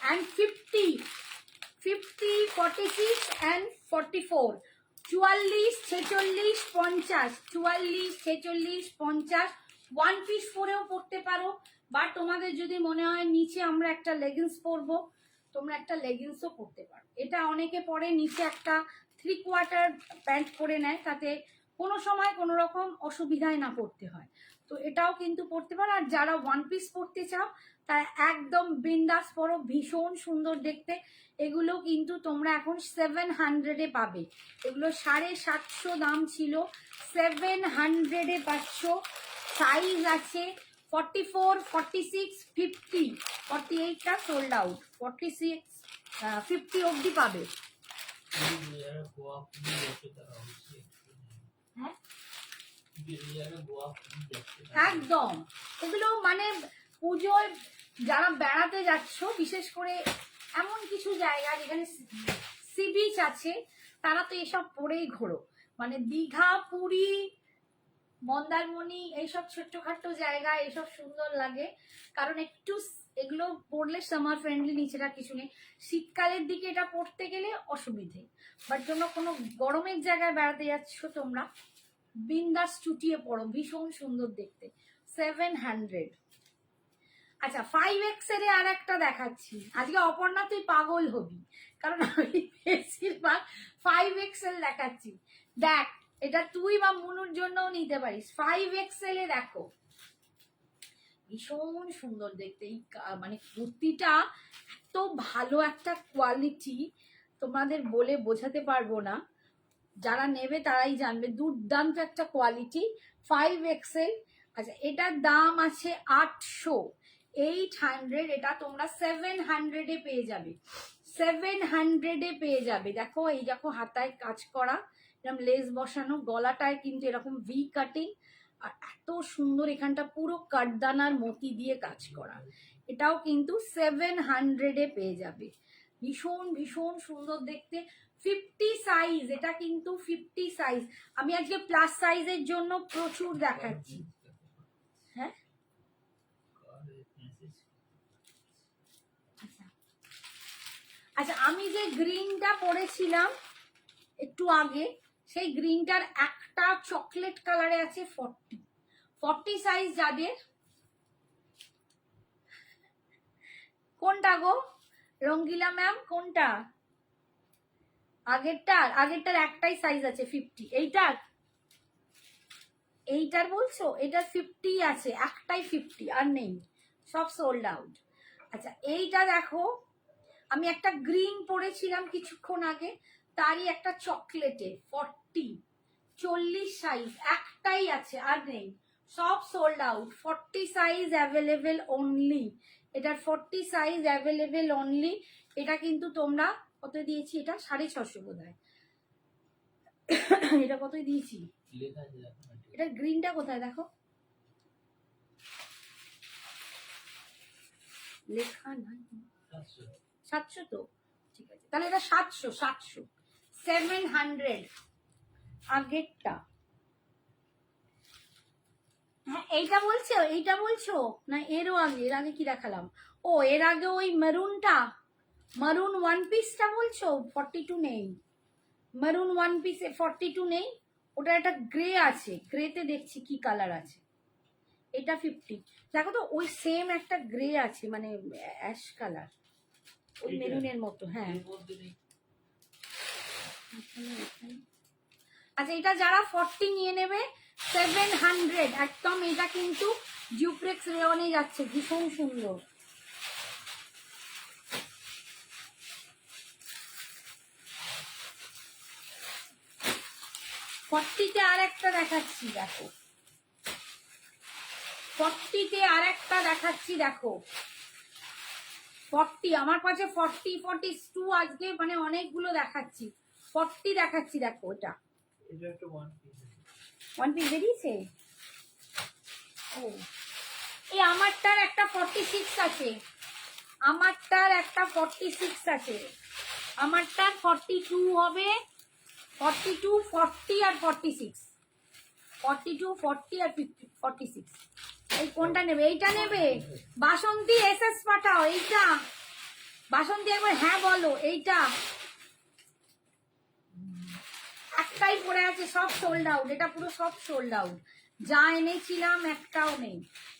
and 50, 46 and 44, 44, 46, 50, 44, 46, 50। ওয়ান পিস পরেও পরতে পারো, বা তোমাদের যদি মনে হয় নিচে আমরা একটা লেগিংস পরবো, তোমরা একটা লেগিংসও পরতে পারো। এটা অনেকে পরে নিচে একটা 3/4 প্যান্ট পরে নেয়, তাতে কোনো সময় কোনো রকম অসুবিধায় না পড়তে হয়, তো এটাও কিন্তু পরতে পারো। আর যারা ওয়ান পিস পরতে চাও তারা একদম বিন্দাস পরো, ভীষণ সুন্দর দেখতে। এগুলো কিন্তু তোমরা এখন 700 পাবে, এগুলো 750 দাম ছিল, 700 পাচ্ছ। সাইজ আছে 44, 46, 50, 48টা সোল্ড আউট, 46, 50 অবধি পাবে। একদম, এগুলো মানে পুজোয় যারা বেড়াতে যাচ্ছ, বিশেষ করে এমন কিছু জায়গা যেখানে সি বিচ আছে, তারা তো এসব পরেই ঘোরো। মানে দীঘা, পুরী, মন্দারমণি এইসব ছোট্টখাট্টো জায়গা এইসব সুন্দর লাগে, কারণ একটু এগুলো পরলে সামার ফ্রেন্ডলি, নিচেটা কিছু নেই। শীতকালের দিকে এটা পরতে গেলে অসুবিধে, বাট জন্য কোনো গরমের জায়গায় বেড়াতে যাচ্ছ তোমরা বিন্দাস চুটিয়ে পড়ো, ভীষণ সুন্দর দেখতে। 700। আচ্ছা 5XL এ আর একটা দেখাচ্ছি আজকে। অপর্ণা তুই পাগল হবি, কারণ আমি বেশিরভাগ 5XL দেখাচ্ছি। দেখ, এটা তুই বা মুনুর জন্যও নিতে পারিস। 5XL এ দেখো, ভীষণ সুন্দর দেখতে। এই মানে কুর্তিটা এত ভালো একটা কোয়ালিটি, তোমাদের বলে বোঝাতে পারবো না, যারা নেবে তারাই জানবে। দুর্দান্ত একটা কোয়ালিটি, 5XL। আচ্ছা এটার দাম আছে 800, 800। এটা তোমরা 700 এ পেয়ে যাবে, 700 এ পেয়ে যাবে। দেখো এই দেখো হাতায় কাজ করা, এরকম লেস বসানো, গলাটায় কিন্তু এরকম ভি কাটিং, আর এত সুন্দর এখানটা পুরো কাঠদানার মতি দিয়ে কাজ করা। এটাও কিন্তু 700 এ পেয়ে যাবে, ভীষণ ভীষণ সুন্দর দেখতে। 50 সাইজ, এটা কিন্তু 50 সাইজ। আমি আজকে প্লাস সাইজের জন্য প্রচুর দেখাচ্ছি। হ্যাঁ আচ্ছা, আমি যে গ্রিনটা পরেছিলাম একটু আগে, সেই গ্রিনটার একটা চকলেট কালারে আছে 40 সাইজ। যাদের কোনটা গো রঙ্গিলা ম্যাম, কোনটা? আগেরটার একটাই সাইজ আছে 50। এইটার বলছো? এটা 50 আছে, একটাই 50, আর নেই, সব সোল্ড আউট। আচ্ছা এইটা দেখো, আমি একটা গ্রিন পরেছিলাম কিছুক্ষণ আগে, তারই একটা চকলেটে 40 সাইজ, একটাই আছে, আর নেই, সব sold out. 40 size available only, এটার 40 সাইজ অ্যাভেলেবেল অনলি। এটা কিন্তু তোমরা কত দিয়েছি? এটা 650 বোধ হয়। এটা কতই দিয়েছি? এটা গ্রিনটা কোথায় দেখো, লেখা নাই। 700 তো, ঠিক আছে, তাহলে এটা 700, 700 আগেরটা। হ্যাঁ এইটা বলছো না? এর আগে কি দেখালাম? ও এর আগে ওই মারুন ওয়ান পিসটা বলছো? 42 নেই, মারুন ওয়ান পিসে 42 নেই। ওটা একটা গ্রে আছে, গ্রেতে দেখছি কি কালার আছে। এটা 50। দেখো তো ওই সেম একটা গ্রে আছে, মানে অ্যাশ কালার, ওই মেরুনের মতো। হ্যাঁ আচ্ছা, এটা যারা 40 নিয়ে নেবে 700 একদম। এটা কিন্তু জিউপ্রেক্স রেওয়ানে যাচ্ছে, ভীষণ সুন্দর। ফর্টিতে আর একটা দেখাচ্ছি দেখো, 40তে আর একটা দেখাচ্ছি দেখো। 40 আমার কাছে 42 আজকে মানে অনেকগুলো দেখাচ্ছি। 40 দেখাচ্ছি দেখো। এটা ওয়ান পিস বেরিয়েছে। ও এই আমারটার একটা 46 আছে, আমারটার একটা 46 আছে, আমারটার 42 হবে। 42, 40 আর 46, 42, 40 আর 46। এই কোনটা নেবে? এইটা নেবে? বাসন্তী এসএস পাঠাও। এইটা বাসন্তী, একবার হ্যাঁ বলো। এইটা একটাই পড়ে আছে, সব সোল্ড আউট। এটা পুরো সব সোল্ড আউট, যা এনেছিলাম একটাও নেই।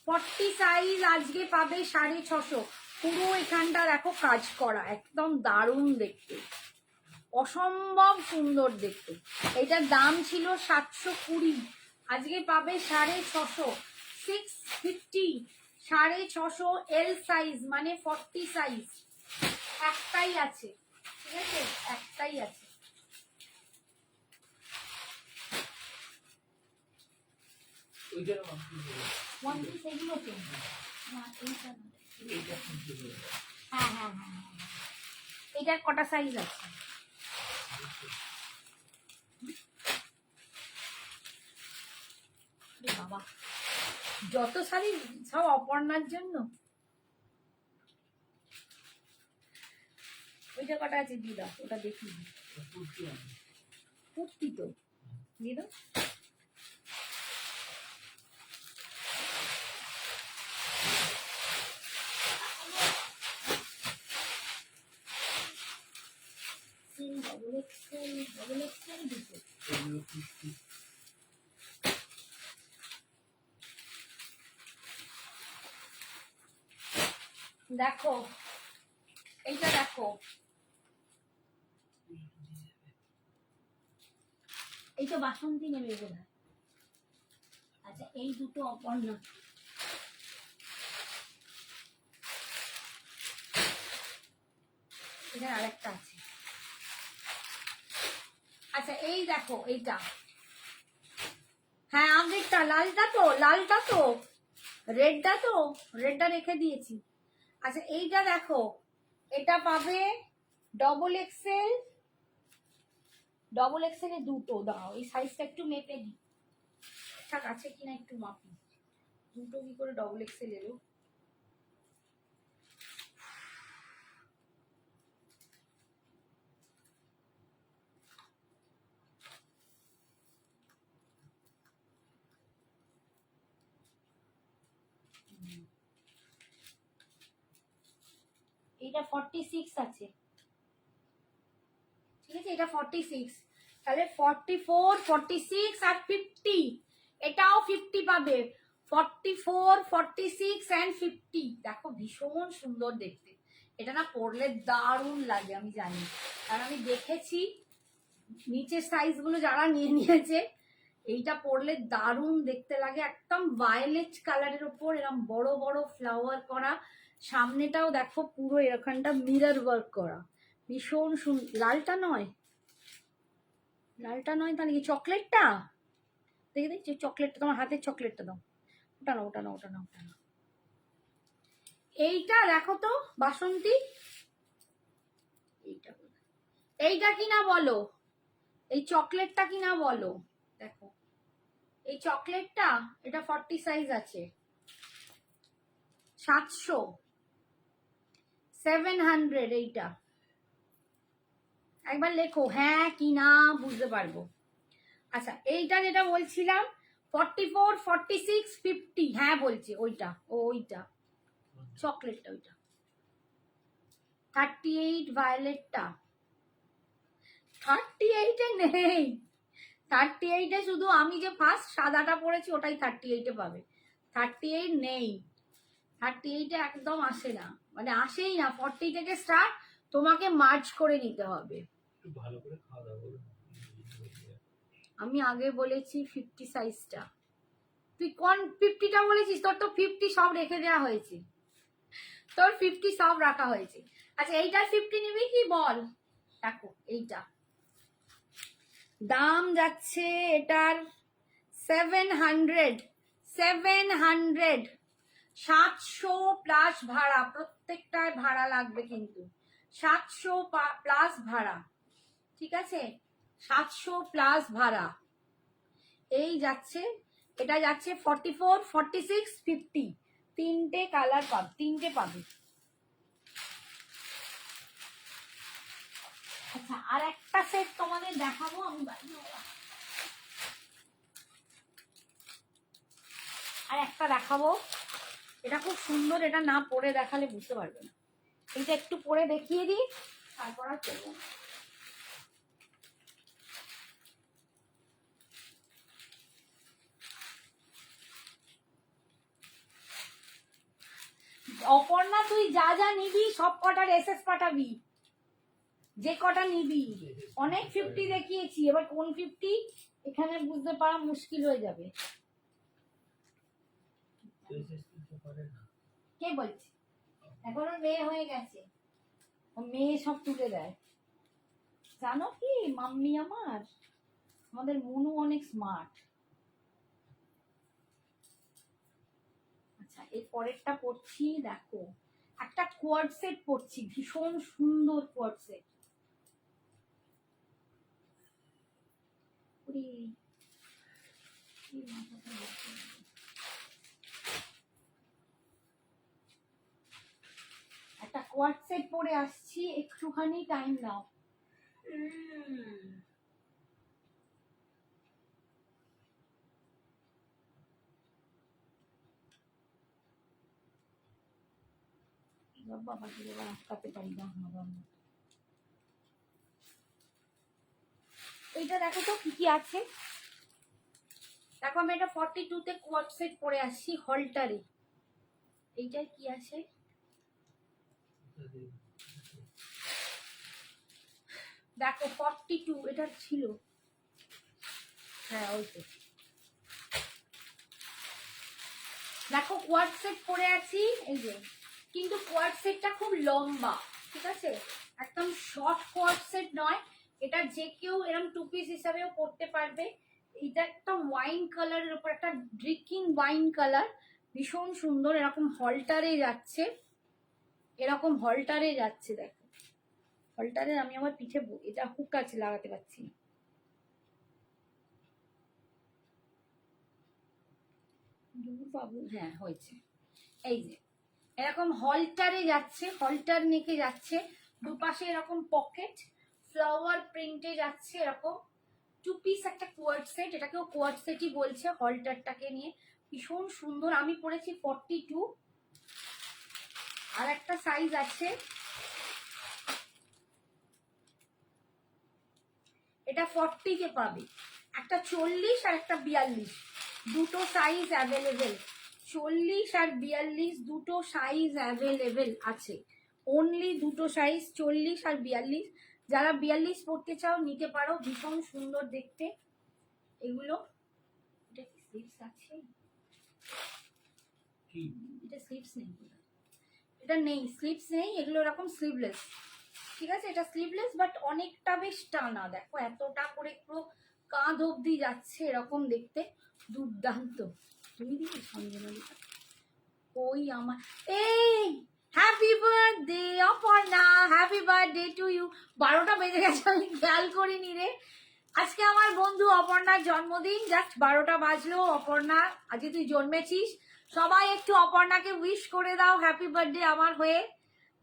40 সাইজ আজকে পাবে 650। পুরো এখানটা দেখো কাজ করা, একদম দারুণ দেখতে, অসম্ভব সুন্দর দেখতে। এটার দাম ছিল 720, আজকে পাবে 650, 650, 650 এল সাইজ, মানে 40 সাইজ একটাই আছে, ঠিক আছে, একটাই আছে। এটার কটা সাইজ আছে? বাবা, যত শাড়ি সব অপর্ণার জন্য। ওইটা কটা আছে দিদা, ওটা দেখি। কুর্তি তো দিয়ে দাও। দেখো এইটা, দেখো এই তো বাসন্তী নেবে বোধ হয়। আচ্ছা এই দুটো অপর্ণা, এটা আরেকটা আছে। আচ্ছা এই দেখো এইটা, হ্যাঁ আগেরটা লালটা তো, লালটা তো, রেডটা তো, রেডটা রেখে দিয়েছি। আচ্ছা এইটা দেখো, এটা পাবে ডবল এক্সেল, ডবল এক্সেল এ দুটো দাও। এই সাইজটা একটু মেপে দিই, ঠিক আছে কিনা একটু মাপি। দুটো কি করে ডবল এক্সেল এলো? এটা 46 আছে, ঠিক আছে এটা 46, তাহলে 44, 46 আর 50, এটাও 50 পাবে। 44, 46 এন্ড 50। দেখো ভীষণ সুন্দর দেখতে, এটা না পরলে দারুণ লাগে, আমি জানি কারণ আমি দেখেছি নিচের সাইজ গুলো যারা নিয়ে নিয়েছে, এইটা পরলে দারুণ দেখতে লাগে। একদম ভায়োলেট কালারের উপর এরকম বড় বড় ফ্লাওয়ার করা, সামনেটাও দেখো পুরো এরকমটা মিরর ওয়ার্ক করা, ভীষণ সুন্দর। লালটা নয়, লালটা নয়, তাহলে কি চকলেটটা? দেখে দেখছি চকলেটটা, তোমার হাতের চকলেটটা দাও। ওটা না, ওটা না, ওটা না, ওটা না, এইটা দেখো তো বাসন্তী, এইটা, এইটা কিনা বলো, এই চকলেটটা কিনা বলো। দেখো এই চকলেটটা, এটা 40 সাইজ আছে, 700, 700 এইটা। একবার লেখো হ্যাঁ কি না, বুঝতে পারবো। আচ্ছা এইটা যেটা বলছিলাম 44, 46, 50, হ্যাঁ বলছি ওইটা, ওইটা চকলেটটা, ওইটা 38 ভায়োলেটটা। 38 এ নেই, 38 এ শুধু আমি যে ফার্স্ট সাদাটা পরেছি ওটাই 38 এ পাবে, 38 নেই, 38 এ একদম আসে না, মানে আসেই না। 40 থেকে স্টার্ট, তোমাকে মার্চ করে নিতে হবে। ভালো করে খাওয়া দাওয়া, আমি আগে বলেছি 50 সাইজটা, তুই কোন 50টা বলেছিস? তোর তো 50 সব রেখে দেওয়া হয়েছে, তোর 50 সব রাখা হয়েছে। আচ্ছা এইটার 50 নিবি কি বল? দেখো এইটা দাম যাচ্ছে এটার 700, 700, 700 প্লাস ভাড়া, প্রত্যেকটায় ভাড়া লাগবে কিন্তু, 700 প্লাস ভাড়া, ঠিক আছে 700 প্লাস ভাড়া। এই যাচ্ছে, এটা যাচ্ছে 44, 46, 50, তিনটে কালার পাবে, তিনটে পাবে। আচ্ছা আর একটা সেট তোমাদের দেখাবো আমি, আর একটা দেখাবো, এটা খুব সুন্দর, এটা না পরে দেখালে বুঝতে পারবে না। এটা একটু পরে দেখিয়ে দিই, তারপর আর করবো না। অপর্ণা তুই যা যা নিবি সব কটার এসএস পাঠাবি, যে কটা নিবি। অনেক 50 দেখিয়েছি, এবার কোন 50 এখানে বুঝতে পারা মুশকিল হয়ে যাবে। কে বলছে? এখনো মেয়ে হয়ে গেছে, মেয়ে সব তুলে দেয়। জানো কি মাম্মি, আমাদের মনু অনেক স্মার্ট। আচ্ছা এর পরেরটা পড়ছি, দেখো একটা কোয়ার্ড সেট পড়ছি, ভীষণ সুন্দর কোয়ার্ড সেট। একটা কোয়ার্ড সেট পরে আসছি, একটুখানি টাইম দাও। বাবা আটকাতে পারি না। এইটা দেখো তো কি কি আছে। দেখো আমি এটা 42 তে কোয়ার্ড সেট পরে আসছি হলটারে। এইটার কি আছে দেখো 42 এটা ছিল, হ্যাঁ ওই তো। দেখো কোয়ার্ড সেট পরে আছি এই যে, কিন্তু কোয়ার্ড সেটটা খুব লম্বা, ঠিক আছে, একদম শর্ট কোয়ার্ড সেট নয়। এটা যে কেউ এরকম টু পিস হিসাবেও পরতে পারবে। এটা একটা ওয়াইন কালারের উপর, একটা ড্রিঙ্কিং ওয়াইন কালার, ভীষণ সুন্দর। এরকম হলটারে যাচ্ছে, এরকম হলটারে যাচ্ছে। দেখো হলটারে আমি আমার পিঠে এটা হুক আছে, লাগাতে পারছি না। বাবু হ্যাঁ হয়েছে। এই যে এরকম হলটারে যাচ্ছে, হলটার নেকে যাচ্ছে, দুপাশে এরকম পকেট, ফ্লাওয়ার প্রিন্টে যাচ্ছে এরকম। টু পিস একটা কোয়ার্ড সেট, এটাকেও কোয়ার্ড সেটই বলছে হলটারটাকে নিয়ে, ভীষণ সুন্দর। আমি পরেছি 42। আর একটা সাইজ আছে, এটা 40 কে পাবে, একটা 40 আর একটা 42, দুটো সাইজ অ্যাভেলেবেল। 40 আর 42 দুটো সাইজ অ্যাভেলেবেল আছে, অনলি দুটো সাইজ 40 আর 42। যারা 42 পড়তে চাও নিতে পারো, ভীষণ সুন্দর দেখতে এগুলো। এটা কি স্লিভস আছে? এটা স্লিভস নেই, এটা নেই, স্লিভস নেই, এগুলো এরকম স্লিভলেস, ঠিক আছে। এটা স্লিভলেস বাট অনেকটা বেশ টানা, দেখো এতটা করে পুরো কাঁধ অবধি যাচ্ছে এরকম দেখতে, দুর্দান্ত। তুমি দিদি সঞ্জনা ওই আমার এই happy birthday Aparna, happy birthday to you. 12টা বেজে গেছে, আমি খেয়াল করিনি রে। আজকে আমার বন্ধু অপর্ণার জন্মদিন, জাস্ট 12টা বাজলো। অপর্ণা আজকে তুই জন্মেছিস, সবাই একটু অপর্ণাকে উইশ করে দাও হ্যাপি বার্থডে আমার হয়ে।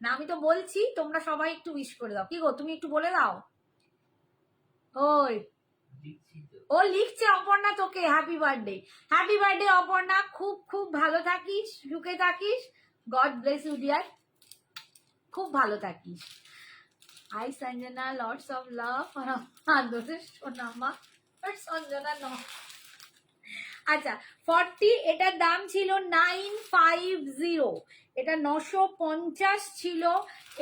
না আমি তো বলছি, তোমরা সবাই একটু উইশ করে দাও। কি গো তুমি একটু বলে দাও। ওই ও লিখছে অপর্ণা তোকে happy birthday. Happy birthday Aparna, খুব খুব ভালো থাকিস, সুখে থাকিস, গড ব্লেস ইউ ডিয়ার, খুব ভালো থাকিস। Hi Sanjana, lots of love. সোনামা সঞ্জনা ন। আচ্ছা 40, এটার দাম ছিল 950, এটা 950 ছিল।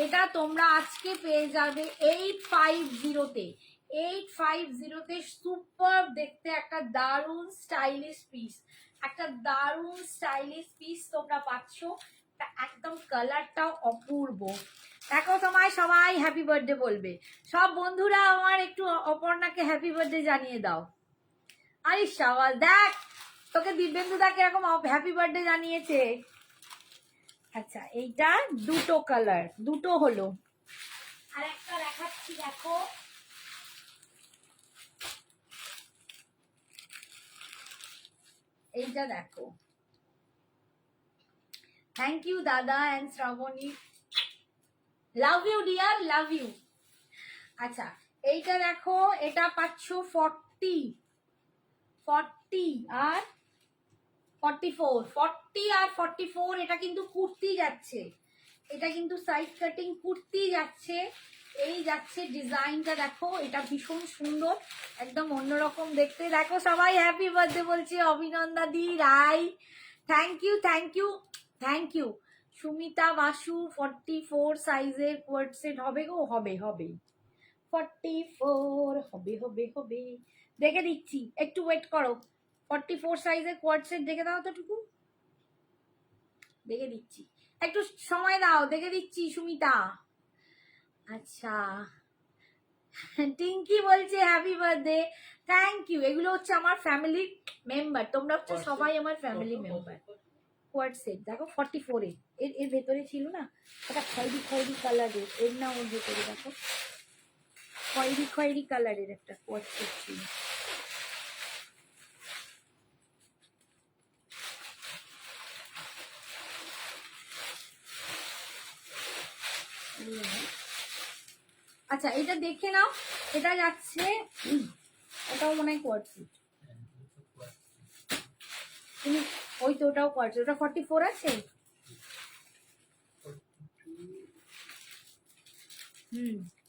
এটা তোমরা আজকে পেয়ে যাবে 850-তে। 850-তে সুপার দেখতে একটা দারুণ স্টাইলিশ পিস, একটা দারুণ স্টাইলিশ পিস তোমরা পাচ্ছ। একদম কালারটাও অপূর্ব। দেখো তোমায় সবাই হ্যাপি বার্থডে বলবে, সব বন্ধুরা আমার একটু অপর্ণাকে হ্যাপি বার্থডে জানিয়ে দাও। আরে সাবাস, দেখ তোকে দিব্যেন্দু দা কিরকম হ্যাপি বার্থডে জানিয়েছে। আচ্ছা এইটা দুটো কালার, দুটো হলো। আর একটা দেখাচ্ছি দেখো, এইটা দেখো। থ্যাংক ইউ দাদা and Shrabani, love you dear, love you. আচ্ছা এইটা দেখো, এটা পাচ্ছ 40 আর 44, 40 আর 44। এটা কিন্তু কুর্তি যাচ্ছে, এটা কিন্তু সাইড কাটিং কুর্তি যাচ্ছে। এই যাচ্ছে ডিজাইনটা দেখো, এটা ভীষণ সুন্দর, একদম অন্যরকম দেখতে। দেখো সবাই হ্যাপি বার্থডে বলছে, অভিনন্দা দি Rai, thank you thank you thank you. Sumita Basu 44 সাইজের কোয়ার্ড সেট হবে গো, হবে হবে 44 হবে হবে হবে, দেখে দিচ্ছি একটু ওয়েট করো। 44 সাইজের কোয়ার্ড সেট দেখে দাও তো টুকু, দেখে দিচ্ছি, একটু সময় দাও, দেখে দিচ্ছি সুমিতা। আচ্ছা টিঙ্কি বলছে হ্যাপি বার্থডে, থ্যাংক ইউ। এগুলো হচ্ছে আমার ফ্যামিলি মেম্বার, তোমরা হচ্ছে সবাই আমার ফ্যামিলি মেম্বার। কোয়ার্ড সেট দেখো 44 এর এর ভেতরে ছিল না একটা খয়েরি খয়েরি কালারের, এর না ওর ভেতরে দেখো খয়েরি খয়েরি কালারের একটা কোয়ার্ড সেট ছিল। আচ্ছা এটা দেখে নাও, এটা যাচ্ছে, ওটাও মনে হয় কোয়ার্ড সেট, তুমি ওই তো ওটাও কোয়ার্ড সেট, ওটা 44 আছে।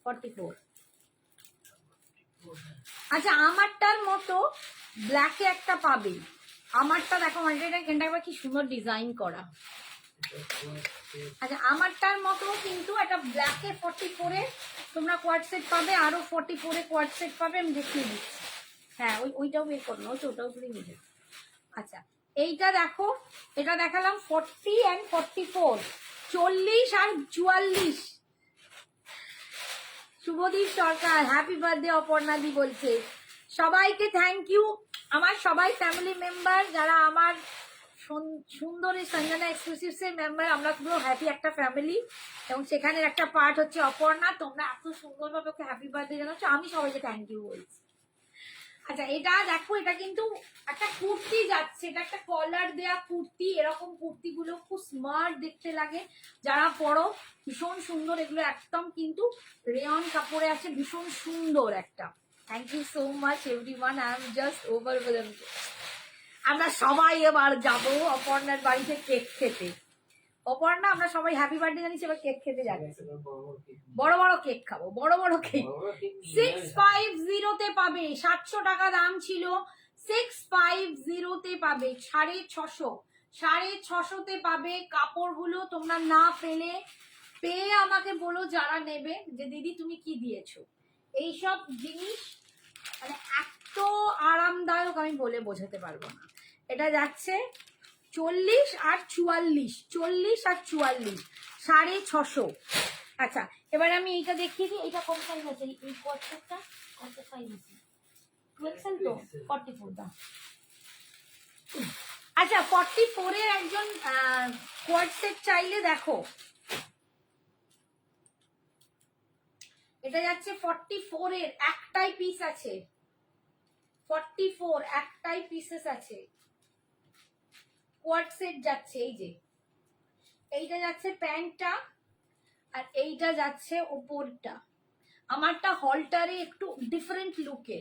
44। আচ্ছা আমারটার মতো ব্ল্যাকে একটা পাবে, আমারটা দেখো এটা একবার কি সুন্দর ডিজাইন করা। আচ্ছা আমারটার মতো কিন্তু একটা ব্ল্যাকে 44-এ তোমরা কোয়ার্ড সেট পাবে, আরো 44-এ কোয়ার্ড সেট পাবে, আমি দেখিয়ে দিচ্ছি। হ্যাঁ ওইটাও বের করো না, ওটাও তুমি নিয়ে। আচ্ছা এইটা দেখো, এটা দেখালাম 40 and 44, 40 আর 44। শুভদীপ সরকার হ্যাপি বার্থডে অপর্ণাদি বলছে। সবাইকে থ্যাংক ইউ, আমার সবাই ফ্যামিলি মেম্বার যারা আমার সুন্দরী সঞ্জনা এক্সক্লুসিভস এর মেম্বার, আমরা পুরো হ্যাপি একটা ফ্যামিলি, এবং সেখানের একটা পার্ট হচ্ছে অপর্ণা। তোমরা এত সুন্দরভাবে ওকে হ্যাপি বার্থডে জানাচ্ছ, আমি সবাইকে থ্যাংক ইউ বলছি। আচ্ছা এটা দেখো, এটা কিন্তু একটা কুর্তি যাচ্ছে, এটা একটা কলার দেয়া কুর্তি, এরকম কুর্তিগুলো খুব স্মার্ট দেখতে লাগে যারা পরো, ভীষণ সুন্দর এগুলো, একদম কিন্তু রেয়ন কাপড়ে আছে, ভীষণ সুন্দর একটা। Thank you so much everyone, I am just overwhelmed. আমরা সবাই এবার যাব অপর্ণার বাড়িতে কেক খেতে। অপর্ণা আমরা সবাই হ্যাপি বার্থডে জানিস, এবার কেক খেতে যাচ্ছি, বড় বড় কেক খাবো, বড় বড় কেক। 650-তে পাবে, 700 টাকা দাম ছিল, 650-তে পাবে, 650, 650-তে পাবে। কাপড়গুলো তোমরা না পেয়ে আমাকে বলো যারা নেবে যে দিদি তুমি কি দিয়েছো। এইসব জিনিস মানে এত আরামদায়ক আমি বলে বোঝাতে পারবো না। এটা যাচ্ছে 40 আর 44, 40 আর 44, 650। আচ্ছা এবার আমি এইটা দেখিয়ে দিই, এটা কোন সাইজ আছে, এই কোয়ার্টারটা কত সাইজ আছে, 12 তো 44 দাম। আচ্ছা 44 এর একজন কোয়ার্ট সেট চাইলে দেখো, এটা যাচ্ছে 44 এর একটাই পিস আছে, 44 একটাই পিসেস আছে, কোয়ার্ট সেট যাচ্ছে। এই যে এইটা যাচ্ছে প্যান্টটা, আর এইটা যাচ্ছে ওপরটা। আমারটা হলটারে একটু ডিফারেন্ট লুকে,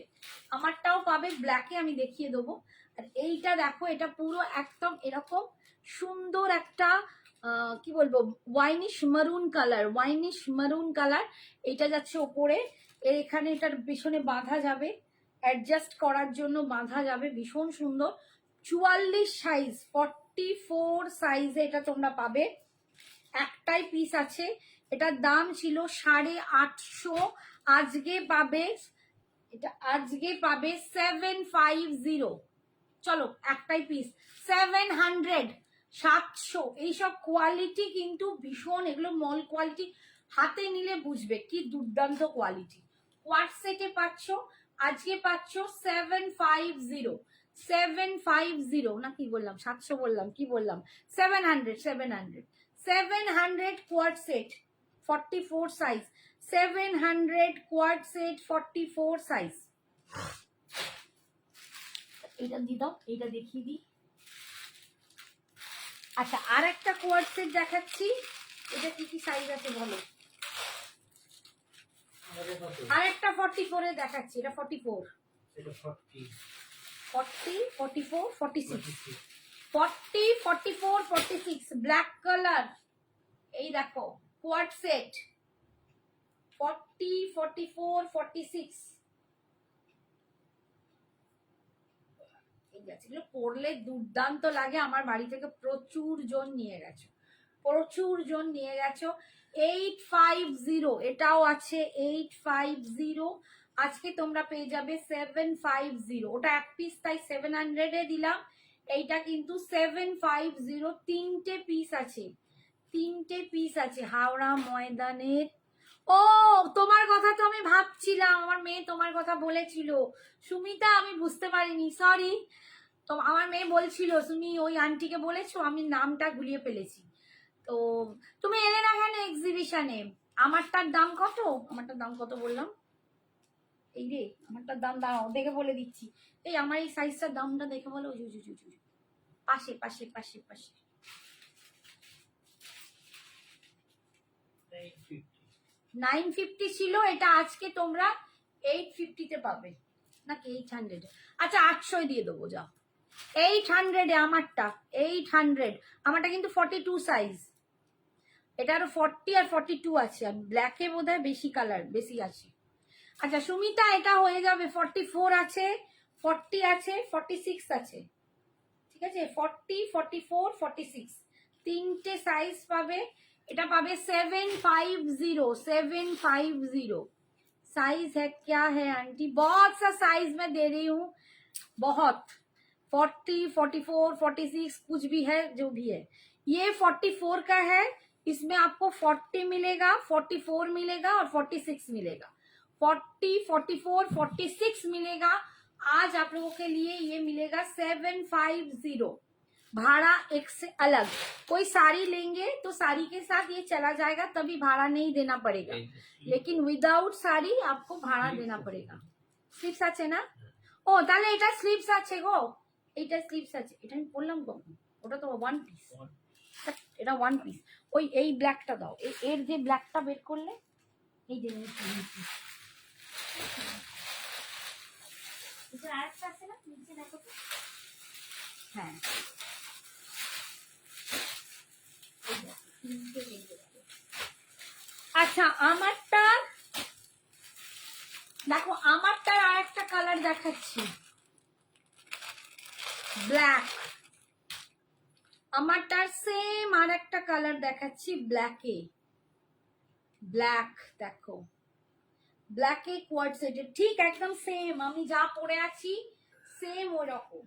আমারটাও পাবে ব্ল্যাকে, আমি দেখিয়ে দেবো। আর এইটা দেখো, এটা পুরো একদম এরকম সুন্দর একটা কি বলবো, ওয়াইনিশ মারুন কালার, ওয়াইনিশ মারুন কালার। এইটা যাচ্ছে ওপরে, এর এখানে এটার পিছনে বাঁধা যাবে, অ্যাডজাস্ট করার জন্য বাঁধা যাবে, ভীষণ সুন্দর। 44 সাইজ, 44 সাইজে এটা তোমরা পাবে, একটাই পিস আছে। এটার দাম ছিল 850, আজকে পাবে, এটা আজকে পাবে 750। চলো একটাই পিস 700, 700। এইসব কোয়ালিটি কিন্তু ভীষণ, এগুলো মল কোয়ালিটি, হাতে নিলে বুঝবে কি দুর্দান্ত কোয়ালিটি। কোয়ার্ট সেটে পাচ্ছ, আজকে পাচ্ছ 750, 750 না কি বললাম, 700 বললাম, কি বললাম, 700, 700 quart set, 44 size, 700 quart set, 44 size. এইটা দিয়ে দাও, এইটা দেখিয়ে দিই। আচ্ছা আর একটা কোয়ার্ট সেট দেখাচ্ছি, এটা কি কি সাইজ আছে বলো। আর একটা 44 এ দেখাচ্ছি, এটা 44, এটা 40, 44, 46, 40, 44, 46 ব্ল্যাক কালার। এই দেখো কোয়ার্ট সেট 40, 44, 46। এগুলো পরলে দুর্দান্ত লাগে, আমার বাড়ি থেকে প্রচুর জন নিয়ে গেছো, প্রচুর জন নিয়ে গেছো। 850 এটাও আছে, 850। আজকে তোমরা পেয়ে যাবে 750, ওটা এক পিস তাই 700 এ দিলাম, এইটা কিন্তু 750। তিনটে পিস আছে, তিনটে পিস আছে হাওড়া ময়দানের। ও তোমার কথা তো আমি ভাবছিলাম, আমার মেয়ে তোমার কথা বলেছিল সুমিতা, আমি বুঝতে পারিনি, সরি। তো আমার মেয়ে বলছিল তুমি ওই আন্টিকে বলেছো, আমি নামটা গুলিয়ে ফেলেছি। তো তুমি এলে না কেন এক্সিবিশনে? আমারটার দাম কত, আমারটার দাম কত বললাম, এই রে আমারটার দাম দাঁড়াও দেখে বলে দিচ্ছি। এই আমার এই সাইজটার দামটা দেখে বলো, পাশে পাশে পাশে পাশে 950 ছিল, এটা আজকে তোমরা 850-তে পাবে নাকি 800? আচ্ছা 800 দিয়ে দেবো, যাও 800-এ আমারটা, 800। আমারটা কিন্তু 42 সাইজ, এটারও 40 আর 42 আছে, আর ব্ল্যাকে বোধহয় বেশি কালার বেশি আছে। আচ্ছা সুমিতা এটা হয়ে যাবে 44 আছে, 40 আছে, 46 আছে, ঠিক আছে? 40, 44, 46 তিনটে সাইজ পাবে। এটা পাবে 750, 750 साइज है। क्या है आंटी? बहुत सा साइज मैं दे रही हूँ, बहुत। 40, 44, 46 कुछ भी है, जो भी है। ये 44 का है, इसमें आपको 40 मिलेगा, 44 मिलेगा और 46 मिलेगा। 40, 44, 46 मिलेगा। आज आप लोगों के लिए ये मिलेगा 750। भाड़ा एक से अलग। कोई साड़ी लेंगे तो साड़ी के साथ ये चला जाएगा, तभी भाड़ा नहीं देना पड़ेगा, लेकिन विदाउट साड़ी आपको भाड़ा देना पड़ेगा। স্লিপস আছে না? ও তাহলে এটা স্লিপস আছে গো, এটা স্লিপস আছে। এটা আমি বললাম গো, ওটা তো ওয়ান পিস, এটা ওয়ান পিস। ওই এই ব্ল্যাকটা দাও, এর যে ব্ল্যাকটা বের করলে, এই যে আরেকটা আছে না নিচে দেখো তো। হ্যাঁ আচ্ছা আমারটা দেখো, আমারটার আর একটা কালার দেখাচ্ছি, ব্ল্যাক। আমারটার সেম আর একটা কালার দেখাচ্ছি ব্ল্যাকে। ব্ল্যাক দেখো, ব্ল্যাকে কোয়ার্ড সেটের ঠিক একদম সেম, আমি যা পরে আছি সেম ওরকম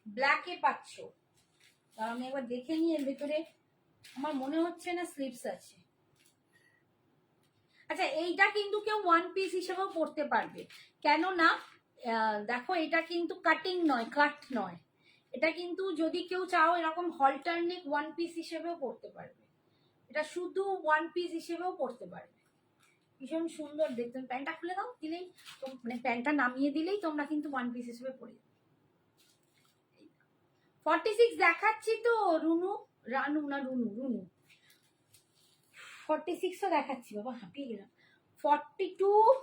ব্ল্যাকে পাচ্ছ। আর আমি একবার দেখে নিই এর ভেতরে, আমার মনে হচ্ছে না স্লিপস আছে। আচ্ছা এইটা কিন্তু কেউ ওয়ান পিস হিসেবেও পরতে পারবে, কেননা দেখো এটা কিন্তু কাটিং নয়, কাট নয়, এটা কিন্তু যদি কেউ চাও এরকম হলটারনেক ওয়ান পিস হিসেবেও পরতে পারবে, এটা শুধু ওয়ান পিস হিসেবেও পরতে পারবে। ভীষণ সুন্দর দেখতে। প্যান্টটা খুলে দাও, দিলেই মানে প্যান্টটা নামিয়ে দিলেই তোমরা কিন্তু ওয়ান পিস হিসেবে পরে যাবে। 46 দেখাচ্ছি তো রুনু, রানু না রুনু, রুনু 46ও দেখাচ্ছি, বাবা হাঁপিয়ে গেলাম। 42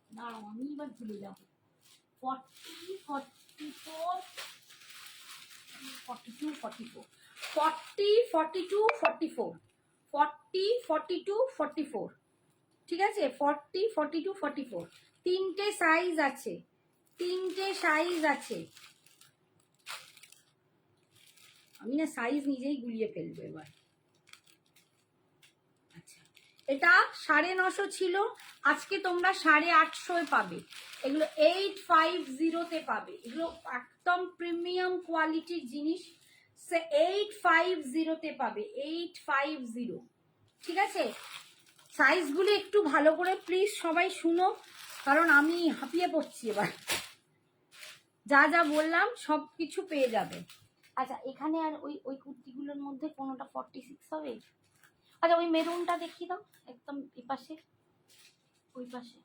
দাঁড়াও আমি এবার ভুলে যাবো। 40, 44, 42, 44, 40, 42, 44, 40, 42, 44, ঠিক আছে? 40, 42, 44 তিনটে সাইজ আছে, তিনটে সাইজ আছে। আমি না সাইজ নিজেই গুলিয়ে ফেলবো এবার। আচ্ছা এটা 950 ছিল, আজকে তোমরা 850 পাবে। এগুলো 850 পাবে, এগুলো একদম প্রিমিয়াম কোয়ালিটির জিনিস। 850 পাবে, 850, ঠিক আছে? সাইজগুলো একটু ভালো করে প্লিজ সবাই শুনো, কারণ আমি হাঁপিয়ে পড়ছি এবার। যা যা বললাম সব কিছু পেয়ে যাবে। আচ্ছা এখানে আর ওই ওই কুর্তিগুলোর মধ্যে কোনোটা 46 হবে? আচ্ছা ওই মেরুনটা দেখিয়ে দাও, একদম এই পাশে, ওই পাশে।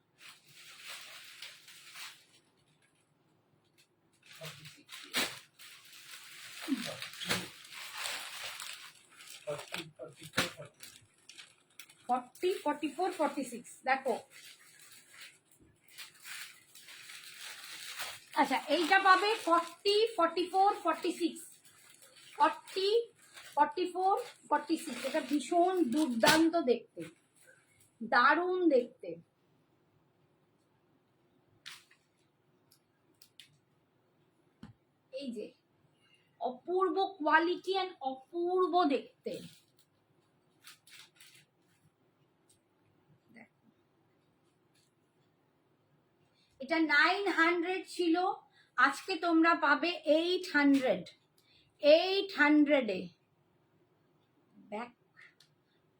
ফর্টি, 44, 46 দেখো। আচ্ছা এইটা পাবে 40, 44, 46, 40, 44, 46। এটা ভীষণ দুর্দান্ত দেখতে, দারুণ দেখতে। এই যে অপূর্ব কোয়ালিটি এন্ড অপূর্ব দেখতে। এটা 900 ছিল, আজকে তোমরা পাবে 800, 800 এ।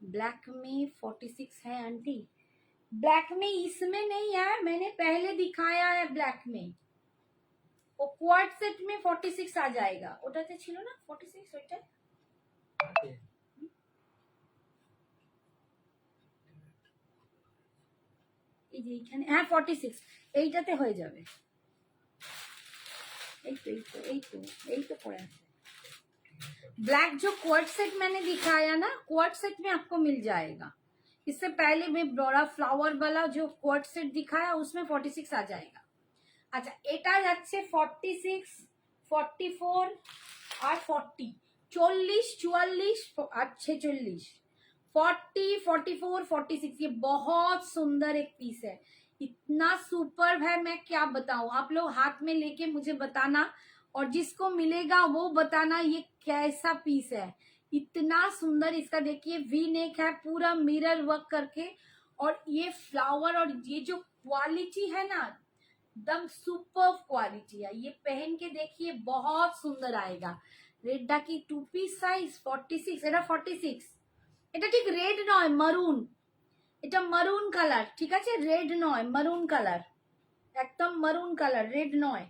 ब्लैक में 46 है आंटी? ब्लैक में इसमें नहीं है, मैंने पहले दिखाया है ब्लैक में। वो क्वाड सेट में 46 आ जाएगा, ওটাতে ছিল না 46? ওইটা এই যে এখানে, হ্যাঁ 46 এইটাতে হয়ে যাবে। এই তো এই তো এই তো এই তো পড়ে আছে। ब्लैक जो क्वाड सेट मैंने दिखाया ना, क्वाड सेट में आपको मिल जाएगा। इससे पहले मैं बड़ा फ्लावर वाला जो क्वाड सेट दिखाया उसमें 46 आ जाएगा। अच्छा এটা যাচ্ছে 46, 44 আর 40, 40, 44 और 46, 40, 44, 46। ये बहुत सुंदर एक पीस है, इतना सुपर्ब है, मैं क्या बताऊं। आप लोग हाथ में लेके मुझे बताना, और जिसको मिलेगा वो बताना ये कैसा पीस है। इतना सुंदर, इसका देखिए वी नेक है, पूरा मिरर वर्क करके, और ये फ्लावर और ये जो क्वालिटी है ना, एकदम सुपर क्वालिटी है। ये पहन के देखिए बहुत सुंदर आएगा। রেডটা কি 2 পিস সাইজ 46, এটা 46, এটা ঠিক রেড নয়, মারুন, এটা মারুন কালার, ঠিক আছে, রেড নয়, মারুন কালার, একদম মারুন কালার, রেড নয়।